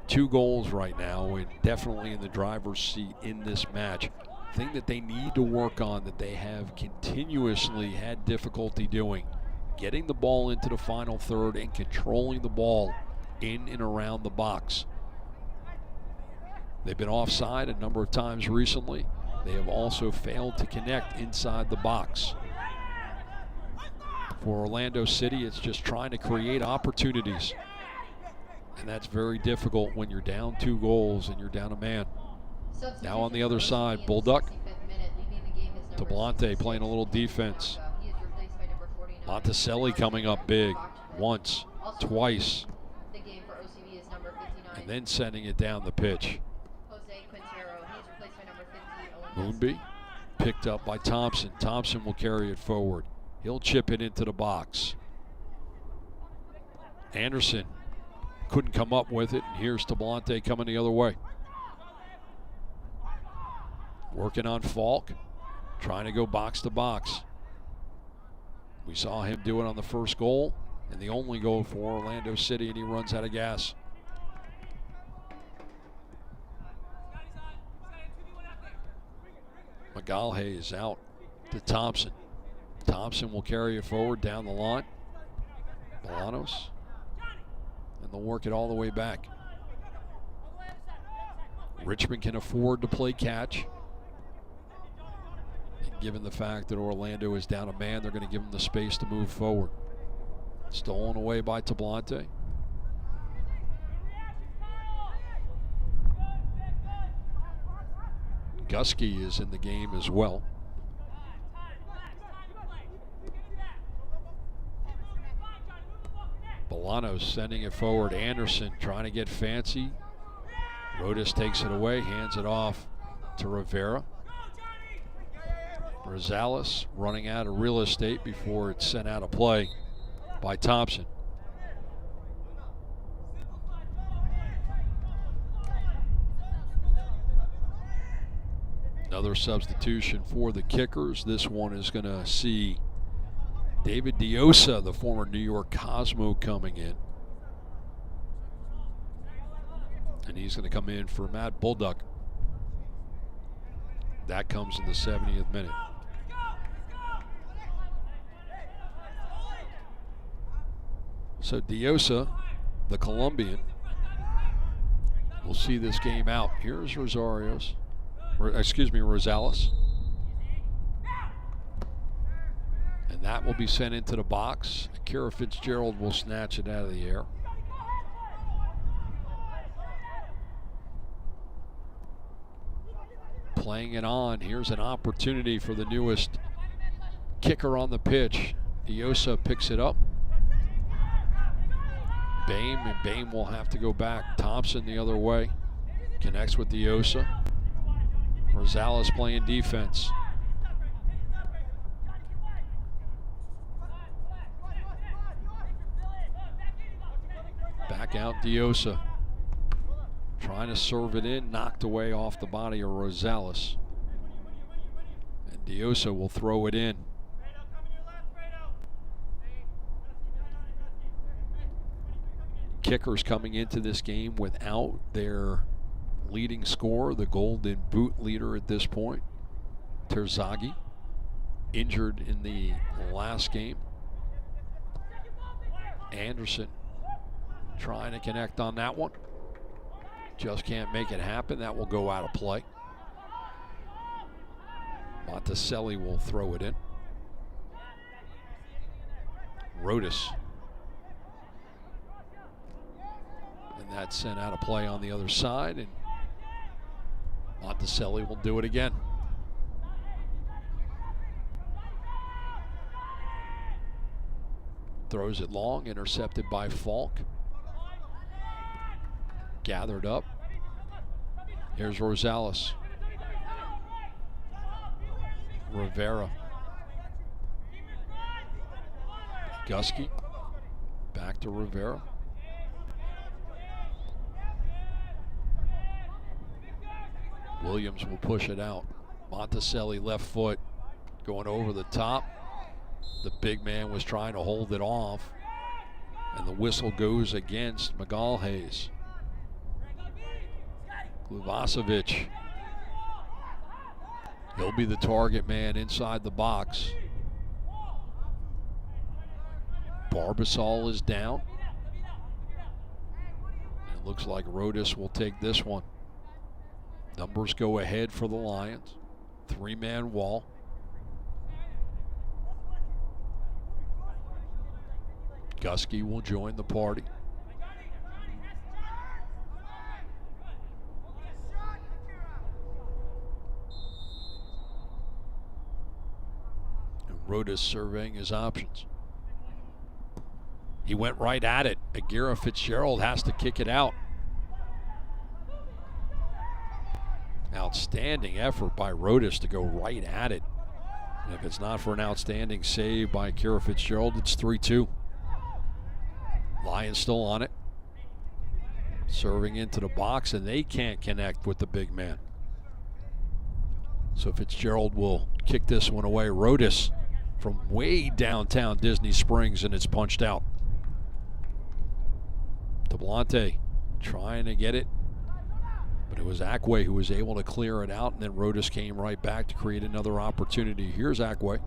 2 goals right now and definitely in the driver's seat in this match, the thing that they need to work on, that they have continuously had difficulty doing, getting the ball into the final third and controlling the ball in and around the box. They've been offside a number of times recently. They have also failed to connect inside the box. For Orlando City, it's just trying to create opportunities. And that's very difficult when you're down 2 goals and you're down a man. Now on the other side, Bulldog. Tablante playing a little defense. Monticelli coming up big once, twice, and then sending it down the pitch. Moonby picked up by Thompson. Thompson will carry it forward. He'll chip it into the box. Anderson couldn't come up with it, and here's Tablante coming the other way. Working on Falk, trying to go box to box. We saw him do it on the first goal and the only goal for Orlando City, and he runs out of gas. Magalhaes out to Thompson. Thompson will carry it forward down the line. Bolanos. And they'll work it all the way back. Richmond can afford to play catch. And given the fact that Orlando is down a man, they're going to give them the space to move forward. Stolen away by Tablante. Gusky is in the game as well. Bolanos sending it forward. Anderson trying to get fancy. Rodas takes it away, hands it off to Rivera. Rosales running out of real estate before it's sent out of play by Thompson. Another substitution for the Kickers. This one is going to see David Diosa, the former New York Cosmo, coming in. And he's going to come in for Matt Bulldog. That comes in the 70th minute. So Diosa, the Colombian, will see this game out. Here's Rosales. And that will be sent into the box. Akira Fitzgerald will snatch it out of the air. playing it on. Here's an opportunity for the newest kicker on the pitch. Diosa picks it up. Bame, and Bame will have to go back. Thompson the other way. Connects with Diosa. Rosales playing defense. Back out Diosa. Trying to serve it in, knocked away off the body of Rosales. And Diosa will throw it in. Kickers coming into this game without their leading scorer, the Golden Boot leader at this point, Terzaghi, injured in the last game. Anderson trying to connect on that one. Just can't make it happen. That will go out of play. Monticelli will throw it in. Rodas. And that's sent out of play on the other side, and Monticelli will do it again. Throws it long, intercepted by Falk. Gathered up. Here's Rosales. Rivera. Gusky. Back to Rivera. Williams will push it out. Monticelli left foot going over the top. The big man was trying to hold it off, and the whistle goes against McGallhays. Gluvasevic. He'll be the target man inside the box. Barbasol is down. It looks like Rodas will take this one. Numbers go ahead for the Lions. Three-man wall. Gusky will join the party. And Rodas surveying his options. He went right at it. Aguirre Fitzgerald has to kick it out. Outstanding effort by Rodas to go right at it. And if it's not for an outstanding save by Kira Fitzgerald, it's 3-2. Lions still on it. Serving into the box, and they can't connect with the big man. So Fitzgerald will kick this one away. Rodas from way downtown Disney Springs, and it's punched out. Tablante trying to get it, but it was Akwe who was able to clear it out, and then Rodas came right back to create another opportunity. Here's Akwe.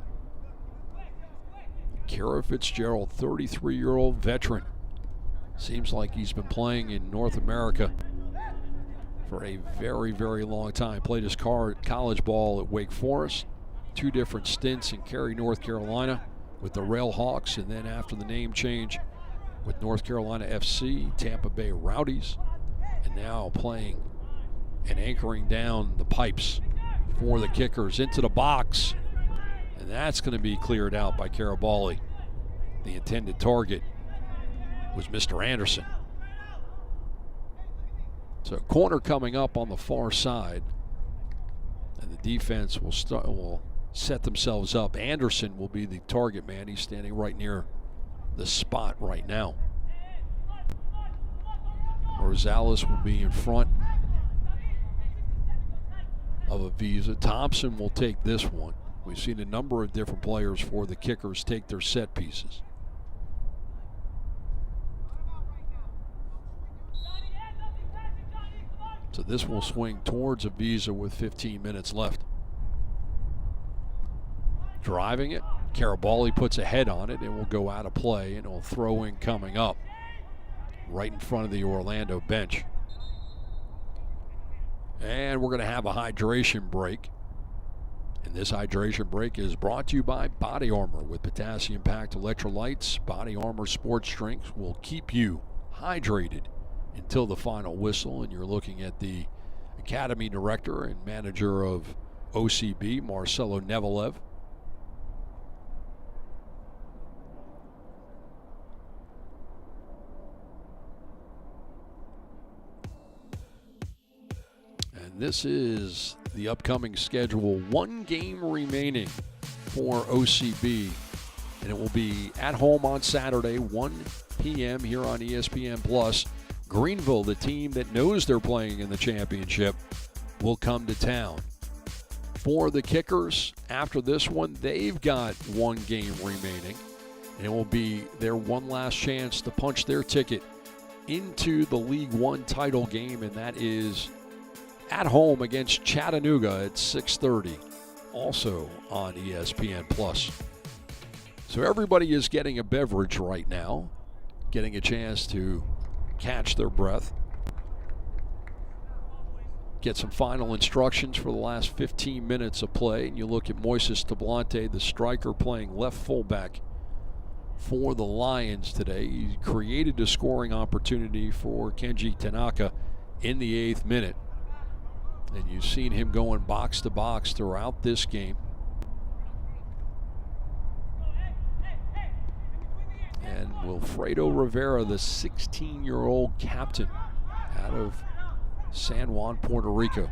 Kira Fitzgerald, 33-year-old veteran. Seems like he's been playing in North America for a very, very long time. Played his college ball at Wake Forest, 2 different stints in Cary, North Carolina with the Railhawks, and then after the name change with North Carolina FC, Tampa Bay Rowdies, and now playing and anchoring down the pipes for the Kickers into the box. And that's going to be cleared out by Carabali. The intended target was Mr. Anderson. So corner coming up on the far side, and the defense will set themselves up. Anderson will be the target man. He's standing right near the spot right now. Rosales will be in front of Avisa. Thompson will take this one. We've seen a number of different players for the Kickers take their set pieces. So this will swing towards Avisa with 15 minutes left. Driving it, Carabali puts a head on it and will go out of play, and it'll throw in coming up right in front of the Orlando bench. And we're going to have a hydration break. And this hydration break is brought to you by Body Armor. With potassium-packed electrolytes, Body Armor sports drinks will keep you hydrated until the final whistle. And you're looking at the Academy Director and Manager of OCB, Marcelo Nevelev. And this is the upcoming schedule. One game remaining for OCB, and it will be at home on Saturday, 1 p.m. here on ESPN+. Greenville, the team that knows they're playing in the championship, will come to town. For the Kickers, after this one, they've got one game remaining, and it will be their one last chance to punch their ticket into the League One title game, and that is at home against Chattanooga at 6:30, also on ESPN+. So everybody is getting a beverage right now, getting a chance to catch their breath, get some final instructions for the last 15 minutes of play. And you look at Moises Tablante, the striker, playing left fullback for the Lions today. He created a scoring opportunity for Kenji Tanaka in the 8th minute. And you've seen him going box to box throughout this game. And Wilfredo Rivera, the 16-year-old captain out of San Juan, Puerto Rico.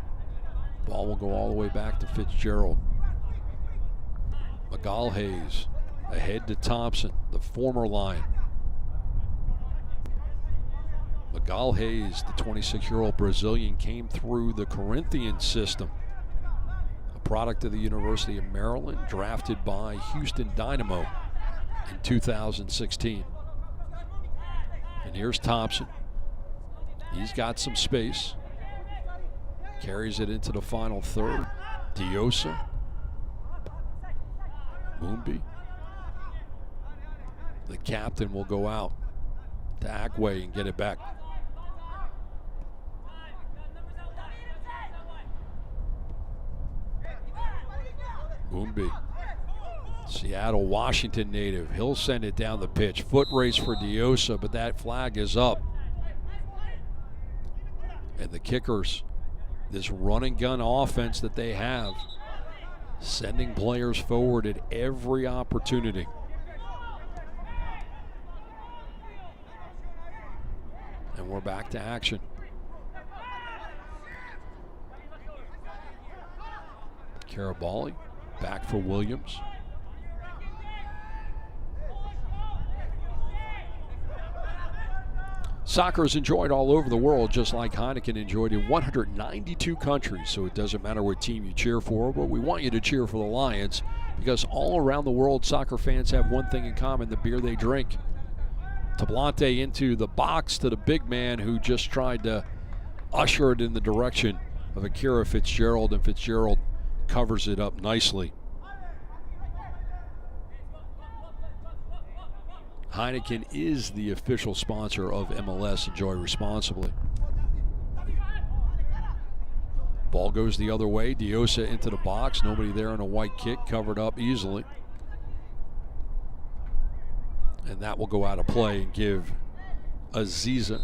Ball will go all the way back to Fitzgerald. Magalhaes ahead to Thompson, the former Lion. Magalhaes, the 26-year-old Brazilian, came through the Corinthians system, a product of the University of Maryland, drafted by Houston Dynamo in 2016. And here's Thompson. He's got some space. Carries it into the final third. Diosa. Moombi. The captain will go out to Agway and get it back. Moombi. Seattle, Washington native. He'll send it down the pitch. Foot race for Diosa, but that flag is up. And the Kickers, this run and gun offense that they have, sending players forward at every opportunity. And we're back to action. Carabali back for Williams. Soccer is enjoyed all over the world, just like Heineken enjoyed in 192 countries. So it doesn't matter what team you cheer for, but we want you to cheer for the Lions, because all around the world, soccer fans have one thing in common: the beer they drink. Tablante into the box to the big man who just tried to usher it in the direction of Akira Fitzgerald, and Fitzgerald covers it up nicely. Heineken is the official sponsor of MLS. Enjoy responsibly. Ball goes the other way. Diosa into the box. Nobody there in a white kick. Covered up easily. And that will go out of play and give Aziza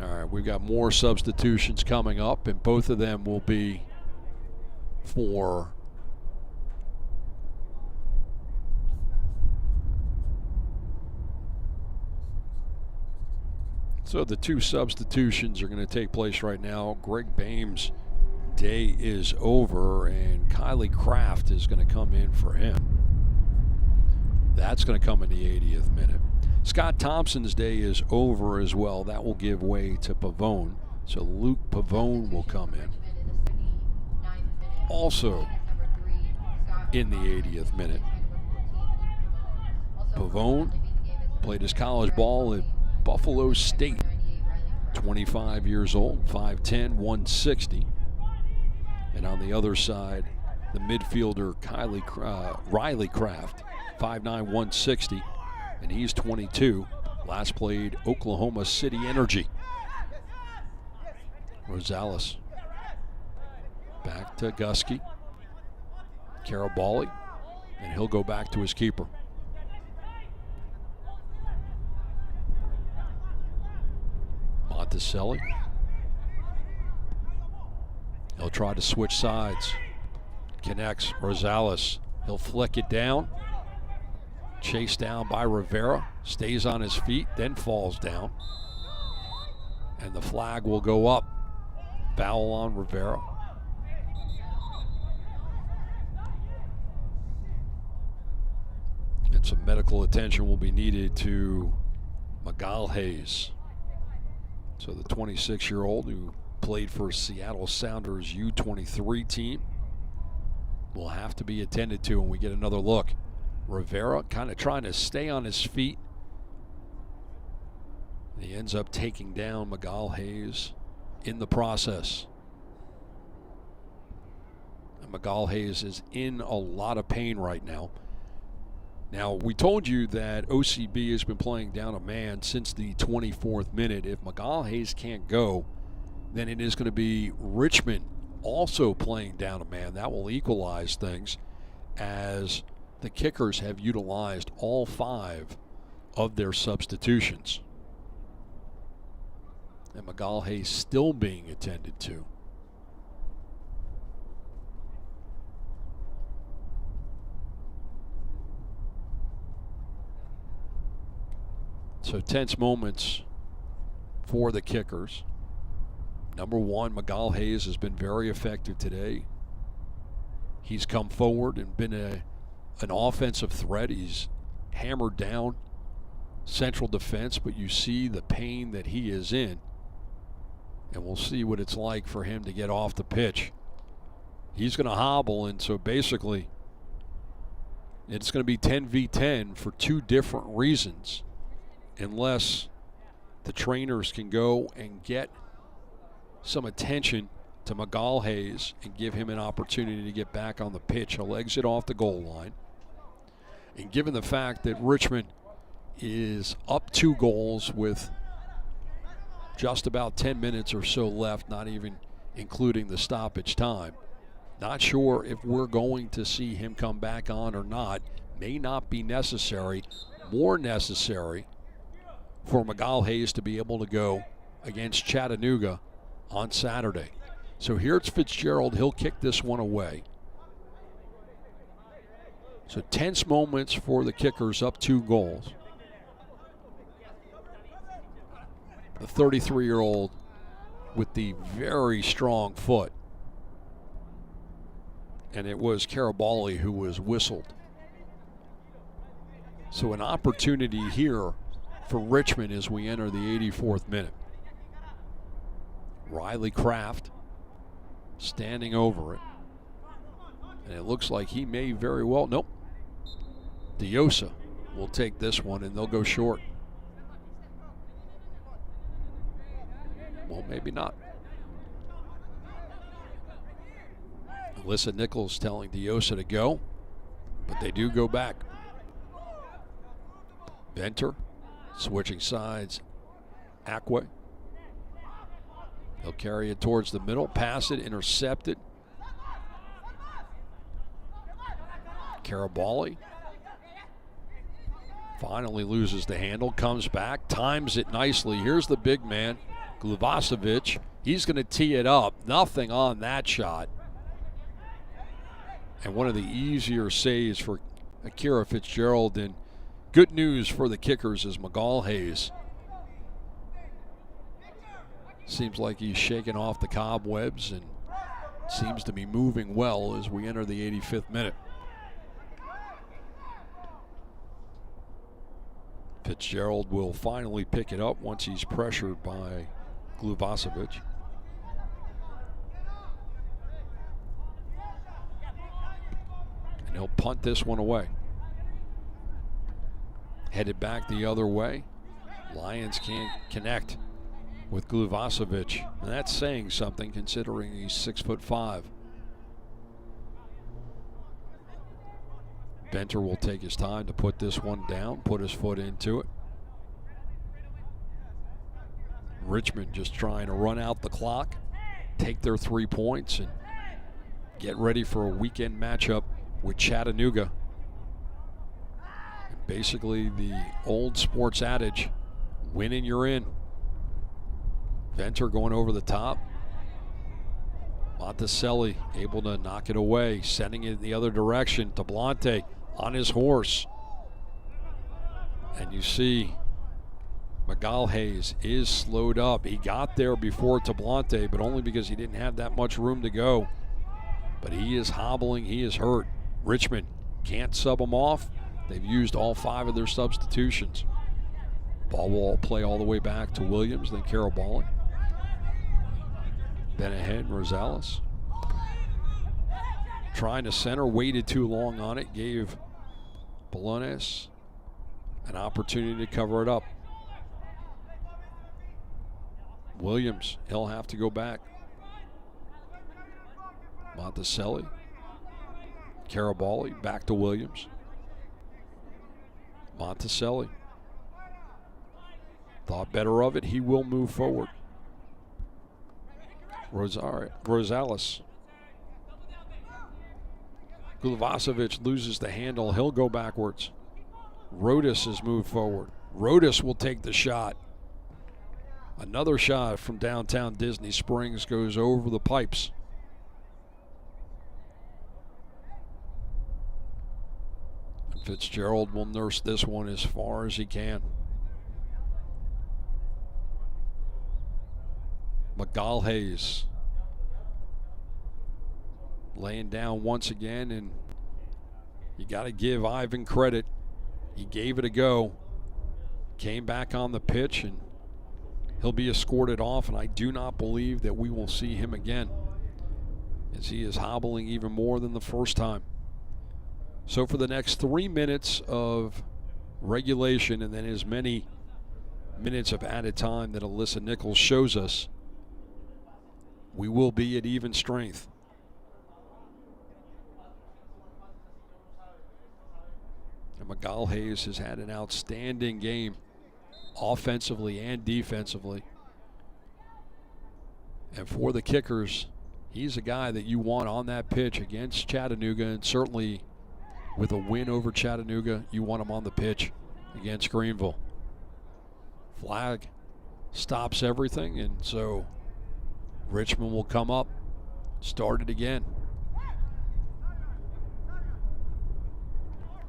all right, we've got more substitutions coming up, and both of them will be for So the two substitutions are going to take place right now. Greg Bames' day is over, and Kylie Kraft is going to come in for him. That's going to come in the 80th minute. Scott Thompson's day is over as well. That will give way to Pavone. So Luke Pavone will come in. Also in the 80th minute. Pavone played his college ball at Buffalo State. 25 years old, 5'10", 160. And on the other side, the midfielder Riley Kraft, 5'9", 160. And he's 22. Last played Oklahoma City Energy. Rosales. Back to Gusky. Carabali. And he'll go back to his keeper. Monticelli. He'll try to switch sides. Connects Rosales. He'll flick it down. Chased down by Rivera. Stays on his feet, then falls down. And the flag will go up. Foul on Rivera. And some medical attention will be needed to Magalhaes. So the 26-year-old who played for Seattle Sounders U23 team will have to be attended to when we get another look. Rivera kind of trying to stay on his feet. And he ends up taking down Magalhaes in the process. And Magalhaes is in a lot of pain right now. Now, we told you that OCB has been playing down a man since the 24th minute. If Magalhaes can't go, then it is going to be Richmond also playing down a man. That will equalize things as the Kickers have utilized all 5 of their substitutions. And Magalhaes still being attended to. So tense moments for the Kickers. Number one, Magalhaes has been very effective today. He's come forward and been an offensive threat. He's hammered down central defense, but you see the pain that he is in. And we'll see what it's like for him to get off the pitch. He's going to hobble, and so basically it's going to be 10v10 for 2 different reasons, unless the trainers can go and get some attention to Magalhaes and give him an opportunity to get back on the pitch. He'll exit off the goal line. And given the fact that Richmond is up 2 goals with just about 10 minutes or so left, not even including the stoppage time, not sure if we're going to see him come back on or not. May not be necessary. More necessary for Magalhaes to be able to go against Chattanooga on Saturday. So here's Fitzgerald. He'll kick this one away. So tense moments for the Kickers, up 2 goals. The 33-year-old with the very strong foot. And it was Carabali who was whistled. So an opportunity here for Richmond as we enter the 84th minute. Riley Kraft standing over it. And it looks like he may very well, nope. Diosa will take this one and they'll go short. Well, maybe not. Alyssa Nichols telling Diosa to go, but they do go back. Venter switching sides. Acque. He'll carry it towards the middle, pass it, intercepted. Carabali finally loses the handle, comes back, times it nicely. Here's the big man, Gluvasevic. He's going to tee it up. Nothing on that shot. And one of the easier saves for Akira Fitzgerald. And good news for the Kickers is Magalhaes seems like he's shaking off the cobwebs and seems to be moving well as we enter the 85th minute. Fitzgerald will finally pick it up once he's pressured by Gluvasevic. And he'll punt this one away. Headed back the other way. Lions can't connect with Gluvasevic. And that's saying something considering he's 6'5". Venter will take his time to put this one down, put his foot into it. Richmond just trying to run out the clock, take their 3 points, and get ready for a weekend matchup with Chattanooga. And basically the old sports adage, win and you're in. Venter going over the top. Monticelli able to knock it away, sending it in the other direction. Tablante on his horse. And you see Magalhaes is slowed up. He got there before Tablante, but only because he didn't have that much room to go. But he is hobbling, he is hurt. Richmond can't sub him off. They've used all 5 of their substitutions. Ball will play all the way back to Williams, then Carabali. Then ahead, Rosales. Trying to center, waited too long on it, gave Bolones an opportunity to cover it up. Williams, he'll have to go back. Monticelli. Carabali, back to Williams. Monticelli. Thought better of it, he will move forward. Rosales. Gulavasevic loses the handle, he'll go backwards. Rodas has moved forward. Rodas will take the shot. Another shot from downtown Disney Springs goes over the pipes. Fitzgerald will nurse this one as far as he can. Magalhaes laying down once again, and you got to give Ivan credit. He gave it a go, came back on the pitch, and he'll be escorted off, and I do not believe that we will see him again, as he is hobbling even more than the first time. So for the next 3 minutes of regulation and then as many minutes of added time that Alyssa Nichols shows us, we will be at even strength. And Magalhaes has had an outstanding game offensively and defensively. And for the Kickers, he's a guy that you want on that pitch against Chattanooga, and certainly with a win over Chattanooga, you want him on the pitch against Greenville. Flag stops everything, and so Richmond will come up, start it again.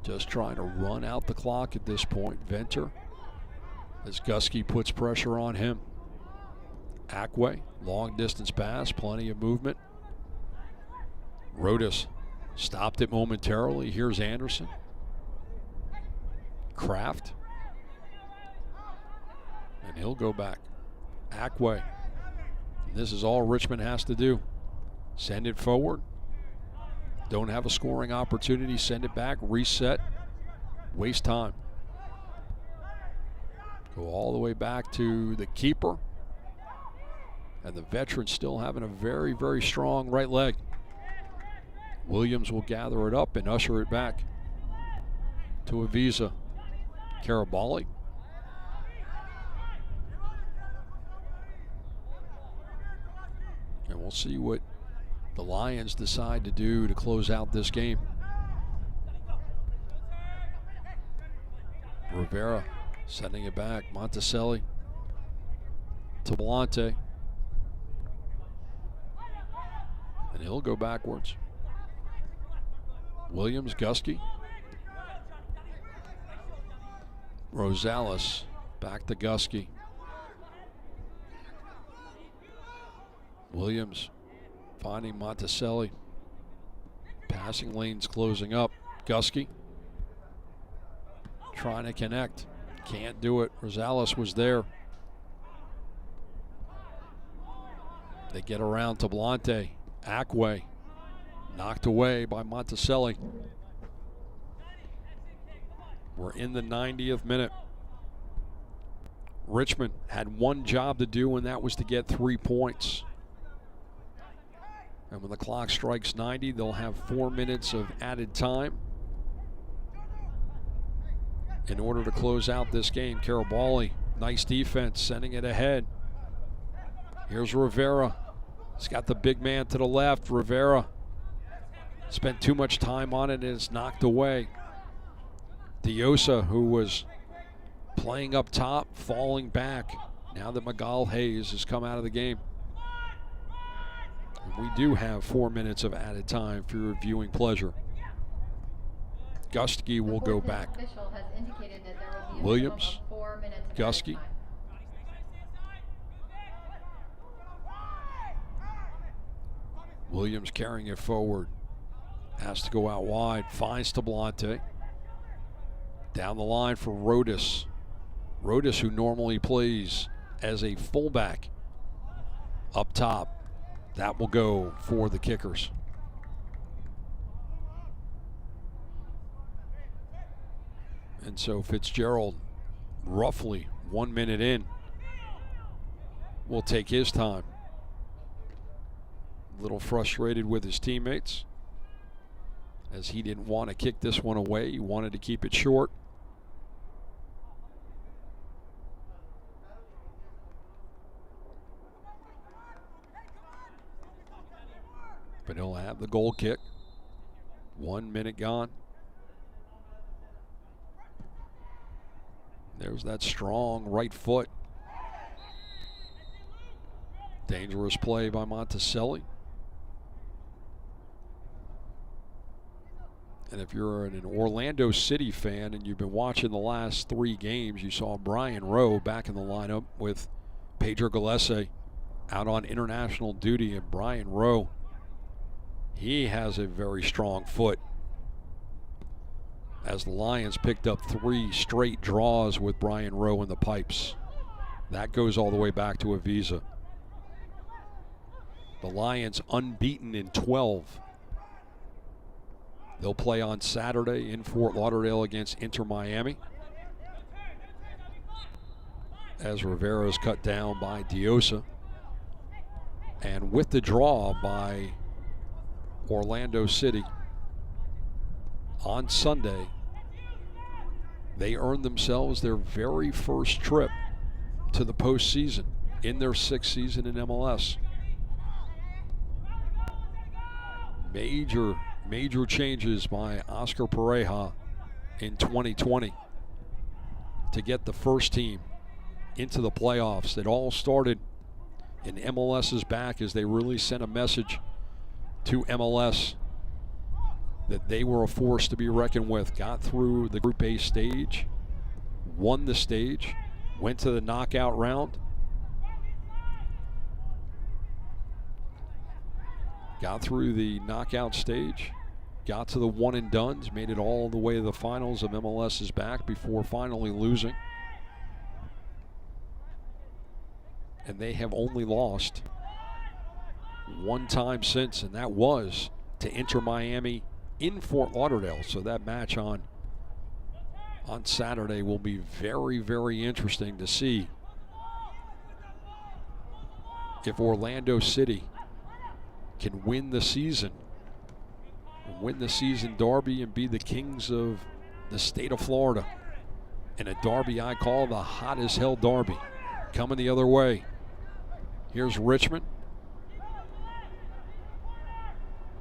Just trying to run out the clock at this point. Venter, as Gusky puts pressure on him. Ackway, long distance pass, plenty of movement. Rodas stopped it momentarily. Here's Anderson. Kraft. And he'll go back. Ackway. This is all Richmond has to do. Send it forward. Don't have a scoring opportunity. Send it back. Reset. Waste time. Go all the way back to the keeper. And the veteran still having a very, very strong right leg. Williams will gather it up and usher it back to Avisa. Carabali. And we'll see what the Lions decide to do to close out this game. Rivera sending it back. Monticelli to Belante. And he'll go backwards. Williams, Gusky. Rosales back to Gusky. Williams finding Monticelli. Passing lanes closing up. Gusky trying to connect. Can't do it. Rosales was there. They get around to Blante. Ackway knocked away by Monticelli. We're in the 90th minute. Richmond had one job to do, and that was to get 3 points. And when the clock strikes 90, they'll have 4 minutes of added time in order to close out this game. Carabali, nice defense, sending it ahead. Here's Rivera. He's got the big man to the left. Rivera spent too much time on it and it's knocked away. Diosa, who was playing up top, falling back. now that Miguel Hayes has come out of the game. And we do have 4 minutes of added time for your viewing pleasure. Gustke will go back. Williams, Gustke. Williams carrying it forward. Has to go out wide. Finds Tablante. Down the line for Rodas. Rodas, who normally plays as a fullback up top. That will go for the Kickers. And so Fitzgerald, roughly 1 minute in, will take his time. A little frustrated with his teammates, as he didn't want to kick this one away. He wanted to keep it short. But he'll have the goal kick. 1 minute gone. There's that strong right foot. Dangerous play by Monticelli. And if you're an Orlando City fan and you've been watching the last 3 games, you saw Brian Rowe back in the lineup with Pedro Gillespie out on international duty. And Brian Rowe, he has a very strong foot, as the Lions picked up 3 straight draws with Brian Rowe in the pipes. That goes all the way back to Avisa. The Lions unbeaten in 12. They'll play on Saturday in Fort Lauderdale against Inter Miami, as Rivera is cut down by Diosa. And with the draw by Orlando City on Sunday, they earned themselves their very first trip to the postseason in their 6th season in MLS. Major changes by Oscar Pareja in 2020 to get the first team into the playoffs. It all started in MLS's back as they really sent a message to MLS that they were a force to be reckoned with. Got through the Group A stage, won the stage, went to the knockout round, got through the knockout stage, got to the one and dones, made it all the way to the finals of MLS's back before finally losing. And they have only lost 1 time since, and that was to Inter Miami in Fort Lauderdale. So that match on Saturday will be very, very interesting to see if Orlando City can win the season derby and be the kings of the state of Florida. And a derby I call the hot as hell derby, coming the other way. Here's Richmond.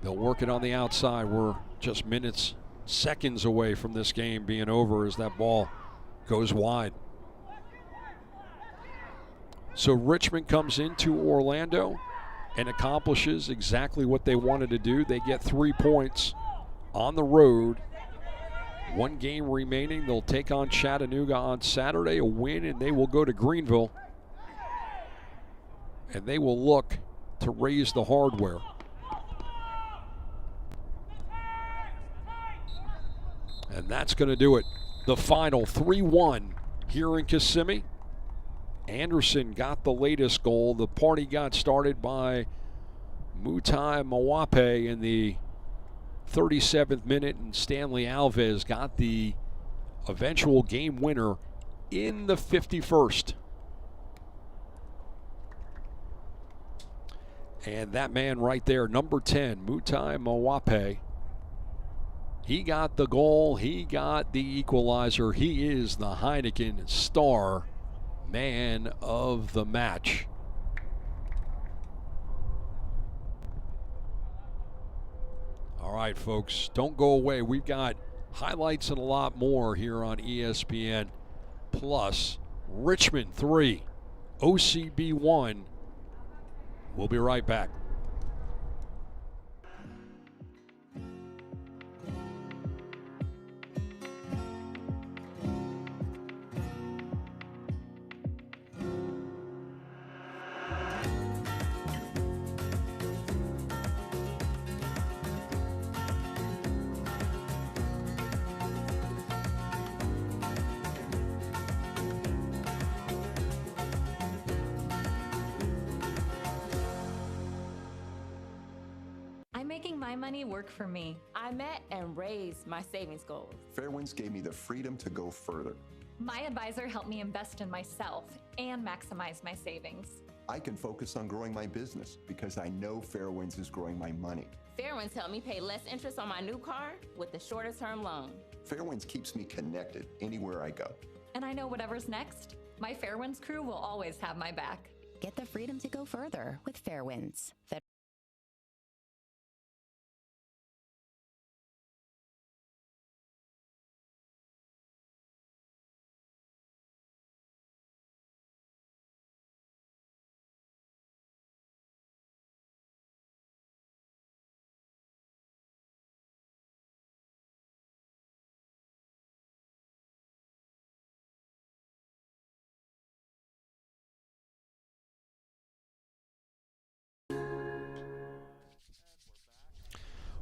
They'll work it on the outside. We're just minutes, seconds away from this game being over as that ball goes wide. So Richmond comes into Orlando and accomplishes exactly what they wanted to do. They get 3 points on the road. 1 game remaining. They'll take on Chattanooga on Saturday, a win, and they will go to Greenville. And they will look to raise the hardware. And that's going to do it. The final 3-1 here in Kissimmee. Anderson got the latest goal. The party got started by Mutai Mawape in the 37th minute, and Stanley Alves got the eventual game winner in the 51st. And that man right there, number 10, Mutai Mawape, he got the goal. He got the equalizer. He is the Heineken Star Man of the match. All right, folks, don't go away. We've got highlights and a lot more here on ESPN Plus. Richmond 3, OCB 1. We'll be right back. I'm making my money work for me. I met and raised my savings goals. Fairwinds gave me the freedom to go further. My advisor helped me invest in myself and maximize my savings. I can focus on growing my business because I know Fairwinds is growing my money. Fairwinds helped me pay less interest on my new car with the shorter term loan. Fairwinds keeps me connected anywhere I go. And I know whatever's next, my Fairwinds crew will always have my back. Get the freedom to go further with Fairwinds.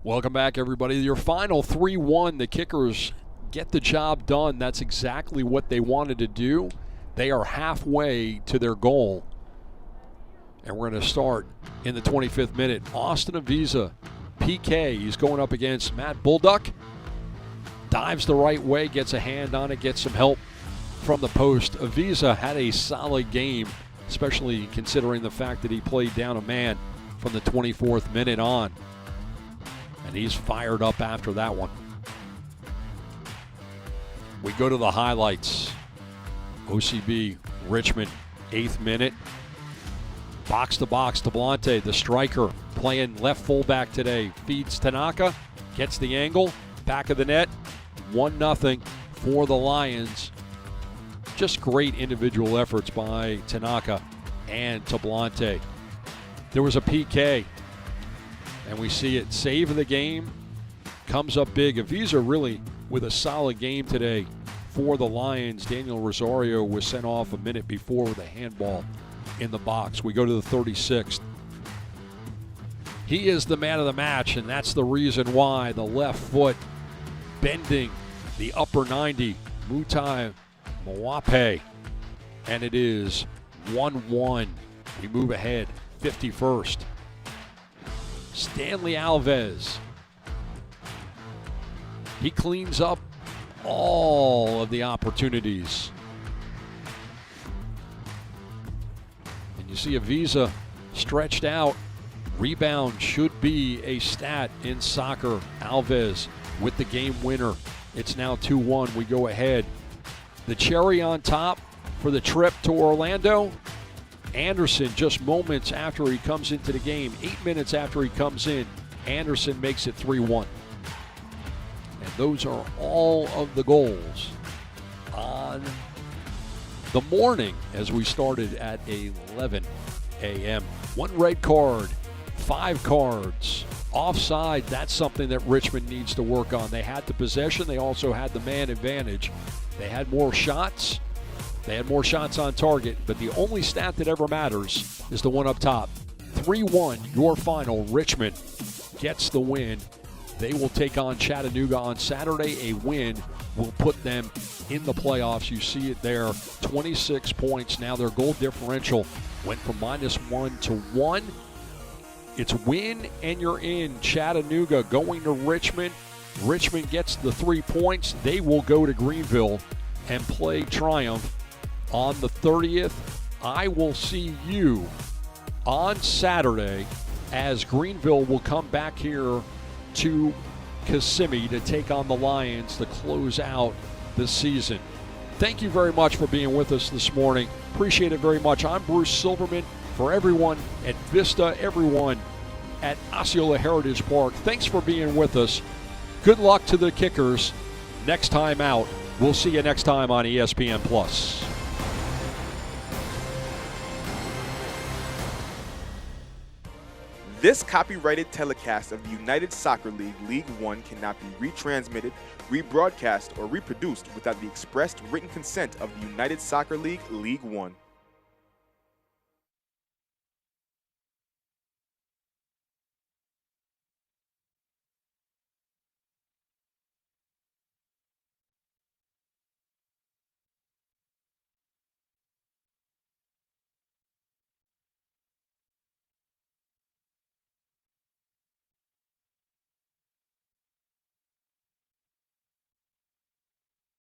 Welcome back, everybody. Your final 3-1. The Kickers get the job done. That's exactly what they wanted to do. They are halfway to their goal. And we're going to start in the 25th minute. Austin Avisa, PK. He's going up against Matt Bullduk. Dives the right way, gets a hand on it, gets some help from the post. Avisa had a solid game, especially considering the fact that he played down a man from the 24th minute on. And he's fired up after that one. We go to the highlights. OCB, Richmond, 8th minute. Box to box, Tablante, the striker, playing left fullback today. Feeds Tanaka, gets the angle, back of the net. 1-0 for the Lions. Just great individual efforts by Tanaka and Tablante. There was a PK. And we see it. Save of the game comes up big. Avisa really with a solid game today for the Lions. Daniel Rosario was sent off a minute before with a handball in the box. We go to the 36th. He is the man of the match, and that's the reason why. The left foot bending the upper 90. Mutai Mwape. And it is 1-1. We move ahead. 51st. Stanley Alves. He cleans up all of the opportunities. And you see Avisa stretched out. Rebound should be a stat in soccer. Alves with the game winner. It's now 2-1. We go ahead. The cherry on top for the trip to Orlando. Anderson, just moments after he comes into the game, 8 minutes after he comes in, Anderson makes it 3-1. And those are all of the goals on the morning as we started at 11 a.m. 1 red card, 5 cards. Offside, that's something that Richmond needs to work on. They had the possession. They also had the man advantage. They had more shots. They had more shots on target, but the only stat that ever matters is the one up top. 3-1, your final. Richmond gets the win. They will take on Chattanooga on Saturday. A win will put them in the playoffs. You see it there, 26 points. Now their goal differential went from -1 to 1. It's win and you're in. Chattanooga going to Richmond. Richmond gets the 3 points. They will go to Greenville and play Triumph on the 30th. I will see you on Saturday as Greenville will come back here to Kissimmee to take on the Lions to close out the season. Thank you very much for being with us this morning. Appreciate it very much. I'm Bruce Silverman. For everyone at Vista, everyone at Osceola Heritage Park, thanks for being with us. Good luck to the Kickers next time out. We'll see you next time on ESPN+. This copyrighted telecast of the United Soccer League League One cannot be retransmitted, rebroadcast, or reproduced without the expressed written consent of the United Soccer League League One.